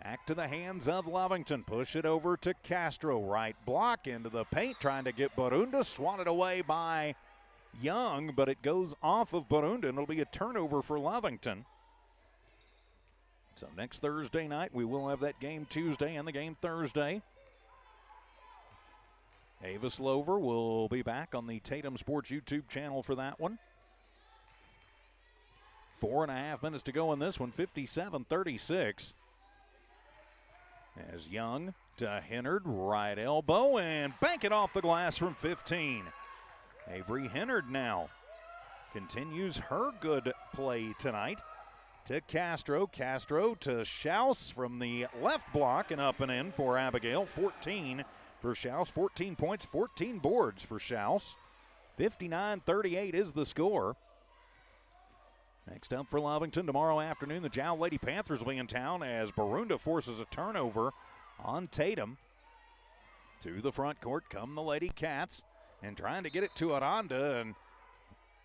A: back to the hands of Lovington. Push it over to Castro. Right block into the paint, trying to get Barunda. Swatted away by Young, but it goes off of Barunda, and it'll be a turnover for Lovington. So next Thursday night, we will have that game Tuesday and the game Thursday. Ava Slover will be back on the Tatum Sports YouTube channel for that one. 4.5 minutes to go in this one, 57-36. As Young to Hennard, right elbow, and bank it off the glass from 15. Avery Hennard now continues her good play tonight. To Castro, Castro to Schaus from the left block and up and in for Abigail. 14 for Schaus, 14 points, 14 boards for Schaus. 59-38 is the score. Next up for Lovington tomorrow afternoon, the Jowl Lady Panthers will be in town as Barunda forces a turnover on Tatum. To the front court come the Lady Cats, and trying to get it to Aranda, and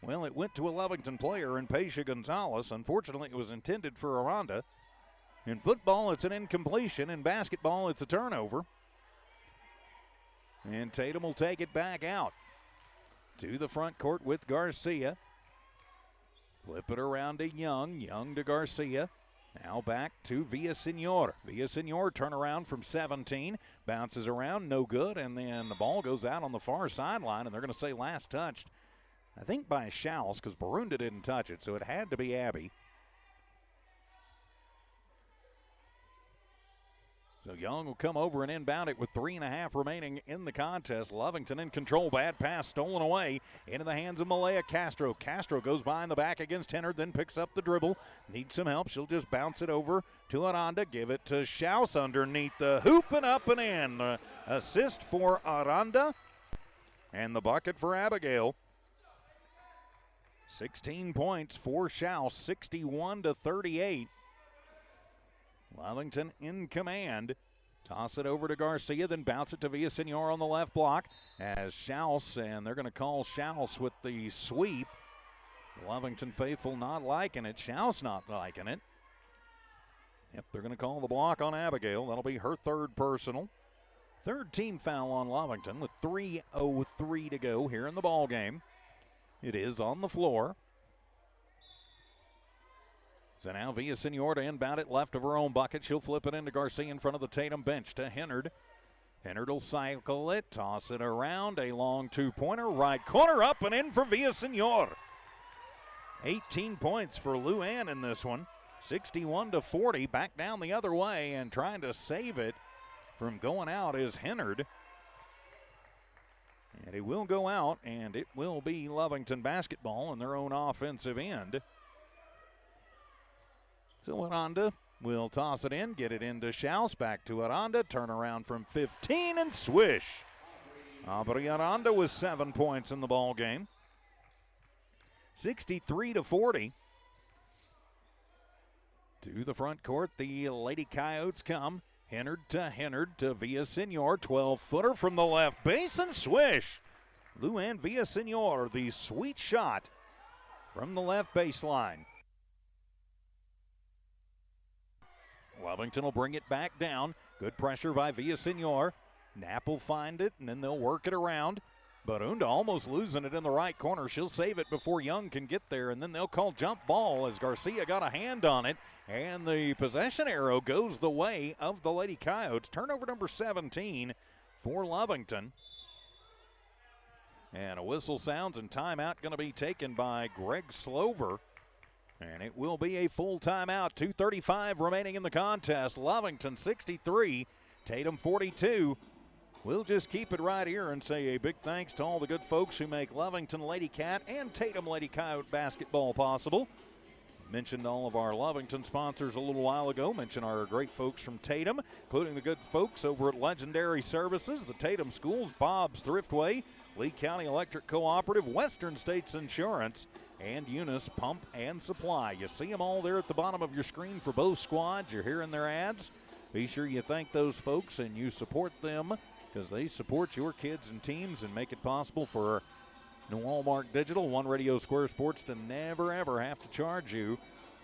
A: well, it went to a Lovington player in Paisha Gonzalez. Unfortunately, it was intended for Aranda. In football, it's an incompletion. In basketball, it's a turnover. And Tatum will take it back out. To the front court with Garcia. Flip it around to Young. Young to Garcia. Now back to Villasenor. Villasenor turnaround from 17. Bounces around, no good. And then the ball goes out on the far sideline, and they're going to say last touched, I think, by Schaus, because Barunda didn't touch it, so it had to be Abby. So Young will come over and inbound it with 3.5 remaining in the contest. Lovington in control. Bad pass stolen away into the hands of Malaya Castro. Castro goes behind the back against Hennard, then picks up the dribble. Needs some help. She'll just bounce it over to Aranda. Give it to Schaus underneath the hoop and up and in. The assist for Aranda and the bucket for Abigail. 16 points for Schaus, 61-38. Lovington in command. Toss it over to Garcia, then bounce it to Villasenor on the left block as Schaus, and they're going to call Schaus with the sweep. The Lovington faithful not liking it. Schaus not liking it. Yep, they're going to call the block on Abigail. That'll be her third personal. Third team foul on Lovington with 3:03 to go here in the ball game. It is on the floor. So now Villasenor to inbound it left of her own bucket. She'll flip it into Garcia in front of the Tatum bench to Hennard. Hennard will cycle it, toss it around. A long two-pointer, right corner, up and in for Villasenor. 18 points for Luann in this one. 61-40, back down the other way, and trying to save it from going out is Hennard. And it will go out, and it will be Lovington basketball in their own offensive end. So Aranda will toss it in, get it into Schaus, back to Aranda, turn around from 15 and swish. Aubrey Aranda with 7 points in the ball game. 63-40. To the front court, the Lady Coyotes come. Hennard to Villasenor, 12-footer from the left base and swish. Luann Villasenor, the sweet shot from the left baseline. Lovington will bring it back down. Good pressure by Villasenor. Knapp will find it, and then they'll work it around. Barunda almost losing it in the right corner. She'll save it before Young can get there, and then they'll call jump ball as Garcia got a hand on it, and the possession arrow goes the way of the Lady Coyotes. Turnover number 17 for Lovington. And a whistle sounds, and timeout going to be taken by Greg Slover. And it will be a full timeout. 2:35 remaining in the contest. Lovington 63, Tatum 42. We'll just keep it right here and say a big thanks to all the good folks who make Lovington Lady Cat and Tatum Lady Coyote basketball possible. Mentioned all of our Lovington sponsors a little while ago. Mentioned our great folks from Tatum, including the good folks over at Legendary Services, the Tatum Schools, Bob's Thriftway, Lea County Electric Cooperative, Western States Insurance, and Eunice Pump and Supply. You see them all there at the bottom of your screen for both squads. You're hearing their ads. Be sure you thank those folks and you support them, because they support your kids and teams and make it possible for New Walmart Digital, One Radio Square Sports to never, ever have to charge you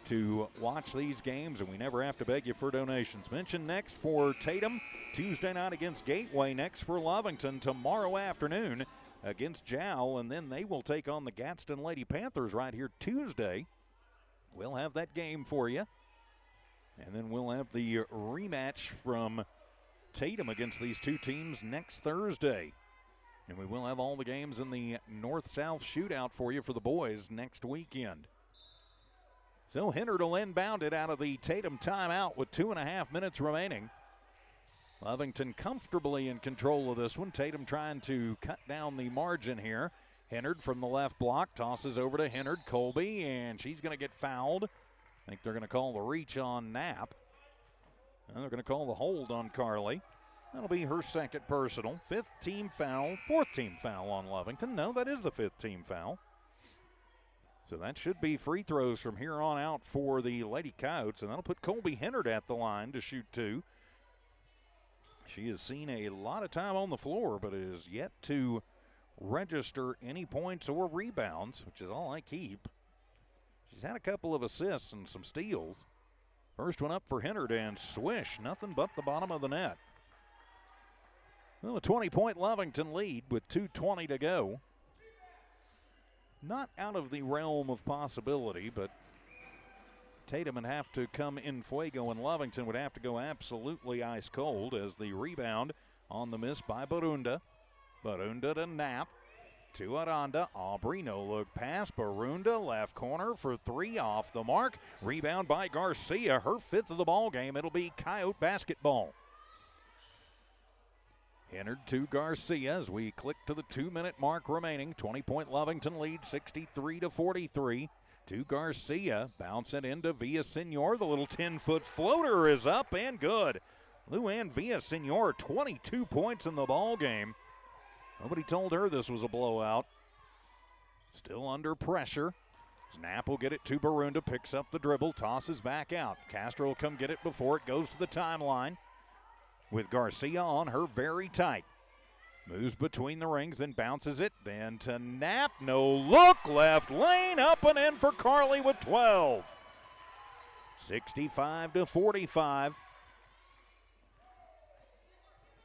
A: to watch these games, and we never have to beg you for donations. Mention next for Tatum, Tuesday night against Gateway. Next for Lovington, tomorrow afternoon against Jowl, and then they will take on the Gadsden Lady Panthers right here Tuesday. We'll have that game for you. And then we'll have the rematch from Tatum against these two teams next Thursday. And we will have all the games in the North-South shootout for you for the boys next weekend. So Hennard will inbound it out of the Tatum timeout with 2.5 minutes remaining. Lovington comfortably in control of this one. Tatum trying to cut down the margin here. Hennard from the left block tosses over to Hennard, Colby, and she's going to get fouled. I think they're going to call the reach on Knapp. And they're going to call the hold on Carly. That'll be her second personal. 5th team foul, 4th team foul on Lovington. No, that is the 5th team foul. So that should be free throws from here on out for the Lady Coyotes, and that'll put Colby Hennard at the line to shoot 2. She has seen a lot of time on the floor, but is yet to register any points or rebounds, which is all I keep. She's had a couple of assists and some steals. First one up for Hennard, and swish, nothing but the bottom of the net. Well, a 20-point Lovington lead with 2:20 to go. Not out of the realm of possibility, but Tatum would have to come in fuego, and Lovington would have to go absolutely ice cold as the rebound on the miss by Barunda. Barunda to Knapp. To Aranda. Aubrey, no look pass. Barunda, left corner for 3, off the mark. Rebound by Garcia, her 5th of the ball game. It'll be Coyote basketball. Hennard to Garcia as we click to the 2-minute mark remaining. 20-point Lovington lead, 63-43. To Garcia, bounce it into Villasenor. The little 10-foot floater is up and good. Luann Villasenor, 22 points in the ball game. Nobody told her this was a blowout. Still under pressure. Knapp will get it to Barunda, picks up the dribble, tosses back out. Castro will come get it before it goes to the timeline, with Garcia on her very tight. Moves between the rings, then bounces it, then to Knapp. No look, left lane, up and in for Carly with 12. 65-45.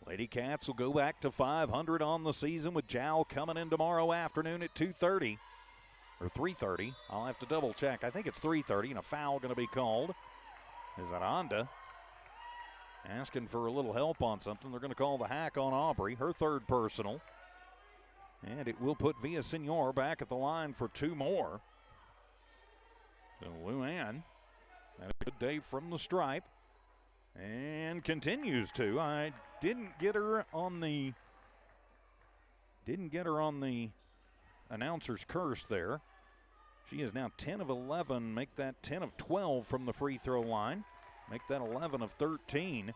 A: Lady Cats will go back to 500 on the season, with Jowl coming in tomorrow afternoon at 2:30. Or 3:30. I'll have to double check. I think it's 3:30, and a foul going to be called. Is Aranda asking for a little help on something? They're going to call the hack on Aubrey, her 3rd personal. And it will put Villasenor back at the line for 2 more. So Luann had a good day from the stripe and continues to. I didn't get her on the announcer's curse there. She is now 10 of 11. Make that 10 of 12 from the free throw line. Make that 11 of 13.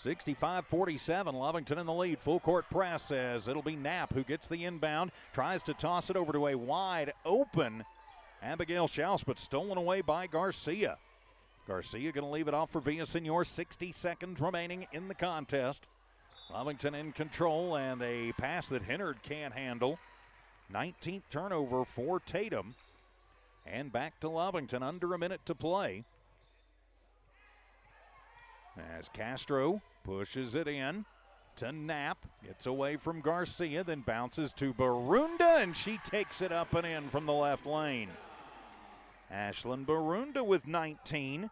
A: 65-47, Lovington in the lead. Full court press as it'll be Knapp who gets the inbound. Tries to toss it over to a wide open Abigail Schaus, but stolen away by Garcia. Garcia going to leave it off for Villasenor. 60 seconds remaining in the contest. Lovington in control, and a pass that Hennard can't handle. 19th turnover for Tatum. And back to Lovington, under a minute to play. As Castro pushes it in to Knapp. Gets away from Garcia, then bounces to Barunda, and she takes it up and in from the left lane. Ashlyn Barunda with 19.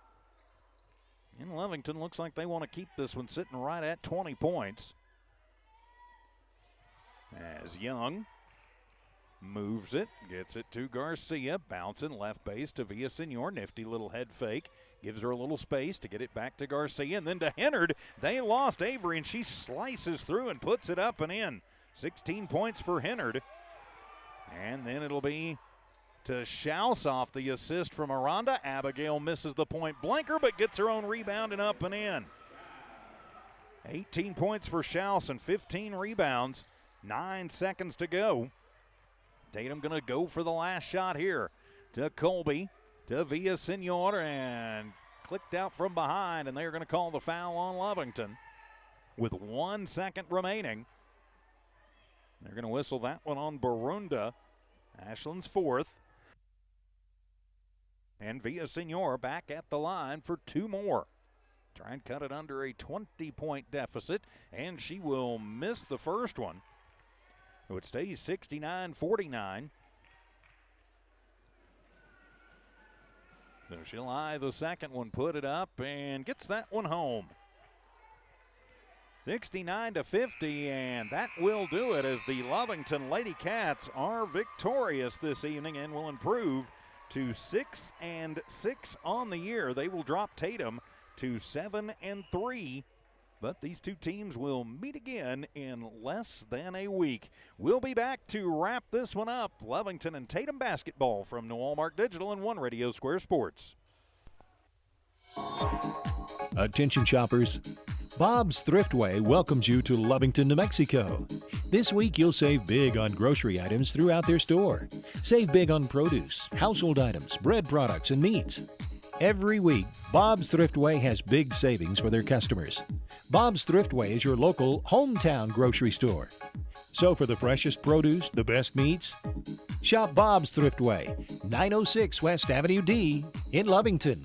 A: And Lovington looks like they want to keep this one sitting right at 20 points. As Young moves it, gets it to Garcia, bouncing left base to Villasenor. Nifty little head fake, gives her a little space to get it back to Garcia, and then to Hennard. They lost Avery, and she slices through and puts it up and in. 16 points for Hennard. And then it'll be to Schaus off the assist from Aranda. Abigail misses the point blanker, but gets her own rebound and up and in. 18 points for Schaus and 15 rebounds. 9 seconds to go. Tatum going to go for the last shot here. To Colby, to Villasenor, and clicked out from behind, and they're going to call the foul on Lovington with 1 second remaining. They're going to whistle that one on Barunda. Ashlyn's fourth. And Villasenor back at the line for two more. Try and cut it under a 20-point deficit, and she will miss the first one. So it stays 69-49. So she'll eye the second one, put it up, and gets that one home. 69-50, and that will do it as the Lovington Lady Cats are victorious this evening and will improve to 6-6 on the year. They will drop Tatum to 7-3. But these two teams will meet again in less than a week. We'll be back to wrap this one up. Lovington and Tatum basketball from New Walmart Digital and One Radio Square Sports.
C: Attention shoppers. Bob's Thriftway welcomes you to Lovington, New Mexico. This week you'll save big on grocery items throughout their store. Save big on produce, household items, bread products, and meats. Every week, Bob's Thriftway has big savings for their customers. Bob's Thriftway is your local hometown grocery store. So for the freshest produce, the best meats, shop Bob's Thriftway, 906 West Avenue D in Lovington.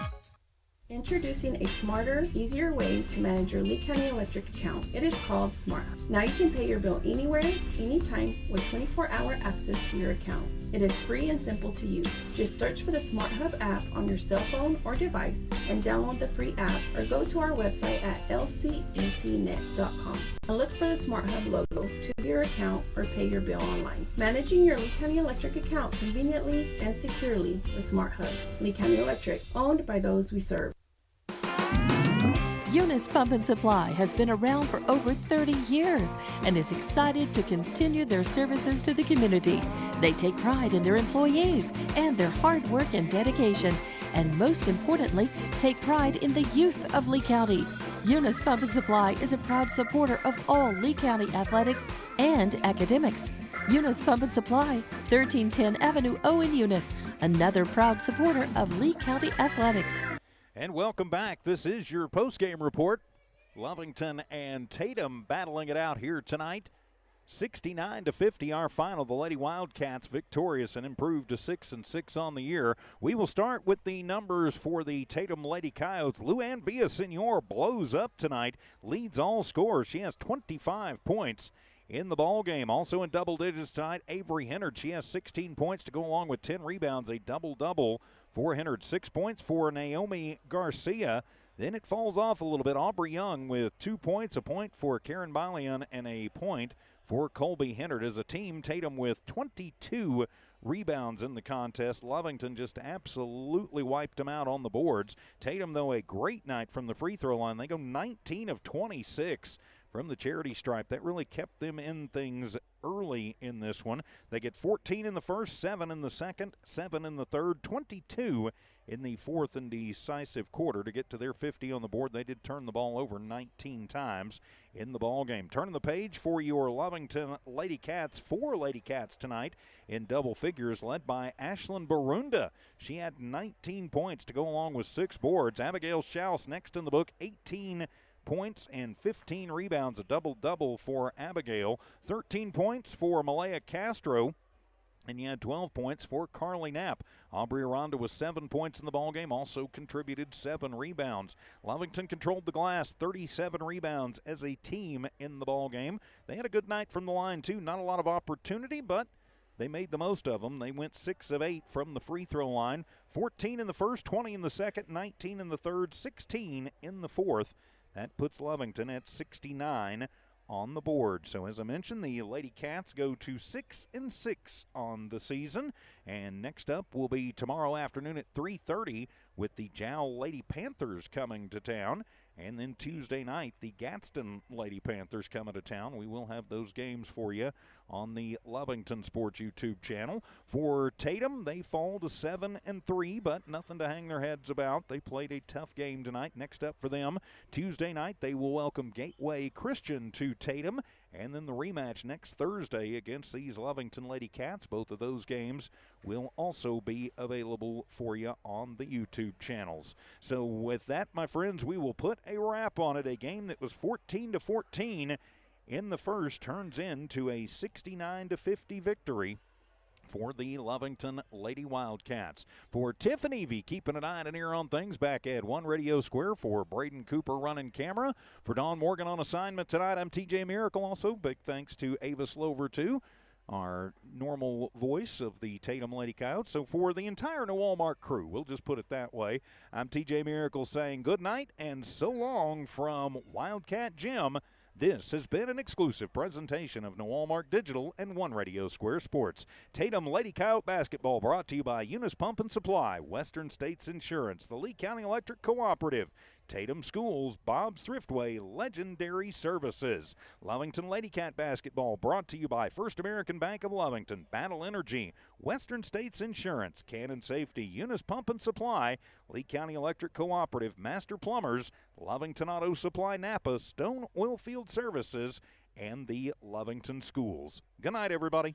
D: Introducing a smarter, easier way to manage your Lea County Electric account. It is called Smart Hub. Now you can pay your bill anywhere, anytime, with 24-hour access to your account. It is free and simple to use. Just search for the Smart Hub app on your cell phone or device and download the free app, or go to our website at lcecnet.com and look for the Smart Hub logo to view your account or pay your bill online. Managing your Lea County Electric account conveniently and securely with Smart Hub. Lea County Electric, owned by those we serve.
G: Eunice Pump and Supply has been around for over 30 years and is excited to continue their services to the community. They take pride in their employees and their hard work and dedication, and most importantly, take pride in the youth of Lea County. Eunice Pump and Supply is a proud supporter of all Lea County athletics and academics. Eunice Pump and Supply, 1310 Avenue O in Eunice, another proud supporter of Lea County athletics.
A: And welcome back. This is your post-game report. Lovington and Tatum battling it out here tonight. 69-50 our final. The Lady Wildcats victorious and improved to 6-6 on the year. We will start with the numbers for the Tatum Lady Coyotes. Luann Villasenor blows up tonight, leads all scorers. She has 25 points in the ball game. Also in double digits tonight, Avery Hennard. She has 16 points to go along with 10 rebounds, a double-double for Hennard. 6 points for Naomi Garcia. Then it falls off a little bit. Aubrey Young with 2 points, a point for Karen Balian, and a point for Colby Hennard. As a team, Tatum with 22 rebounds in the contest. Lovington just absolutely wiped them out on the boards. Tatum, though, a great night from the free throw line. They go 19 of 26 from the charity stripe. That really kept them in things early in this one. They get 14 in the first, 7 in the second, 7 in the third, 22 in the fourth and decisive quarter to get to their 50 on the board. They did turn the ball over 19 times in the ball game. Turning the page for your Lovington Lady Cats. 4 Lady Cats tonight in double figures, led by Ashlyn Barunda. She had 19 points to go along with 6 boards. Abigail Schaus next in the book, 18 points and 15 rebounds, a double-double for Abigail. 13 points for Malaya Castro. And you had 12 points for Carly Knapp. Aubrey Aranda with 7 points in the ballgame, also contributed 7 rebounds. Lovington controlled the glass, 37 rebounds as a team in the ballgame. They had a good night from the line, too. Not a lot of opportunity, but they made the most of them. They went 6 of 8 from the free throw line. 14 in the first, 20 in the second, 19 in the third, 16 in the fourth. That puts Lovington at 69 on the board. So as I mentioned, the Lady Cats go to 6-6 on the season. And next up will be tomorrow afternoon at 3:30 with the Jowl Lady Panthers coming to town. And then Tuesday night, the Gadsden Lady Panthers coming to town. We will have those games for you on the Lovington Sports YouTube channel. For Tatum, they fall to 7-3, but nothing to hang their heads about. They played a tough game tonight. Next up for them, Tuesday night, they will welcome Gateway Christian to Tatum. And then the rematch next Thursday against these Lovington Lady Cats. Both of those games will also be available for you on the YouTube channels. So with that, my friends, we will put a wrap on it. A game that was 14-14 in the first turns into a 69-50 victory for the Lovington Lady Wildcats. For Tiff and Evie, keeping an eye and an ear on things back at One Radio Square. For Braden Cooper running camera. For Dawn Morgan on assignment tonight, I'm TJ Miracle. Also, big thanks to Ava Slover, too, our normal voice of the Tatum Lady Coyotes. So for the entire New Walmart crew, we'll just put it that way, I'm TJ Miracle saying good night and so long from Wildcat Gym. This has been an exclusive presentation of New Walmart Digital and One Radio Square Sports. Tatum Lady Coyote Basketball brought to you by Eunice Pump and Supply, Western States Insurance, the Lea County Electric Cooperative, Tatum Schools, Bob's Thriftway, Legendary Services. Lovington Lady Cat Basketball brought to you by First American Bank of Lovington, Battle Energy, Western States Insurance, Cannon Safety, Eunice Pump and Supply, Lea County Electric Cooperative, Master Plumbers, Lovington Auto Supply Napa, Stone Oilfield Services, and the Lovington Schools. Good night, everybody.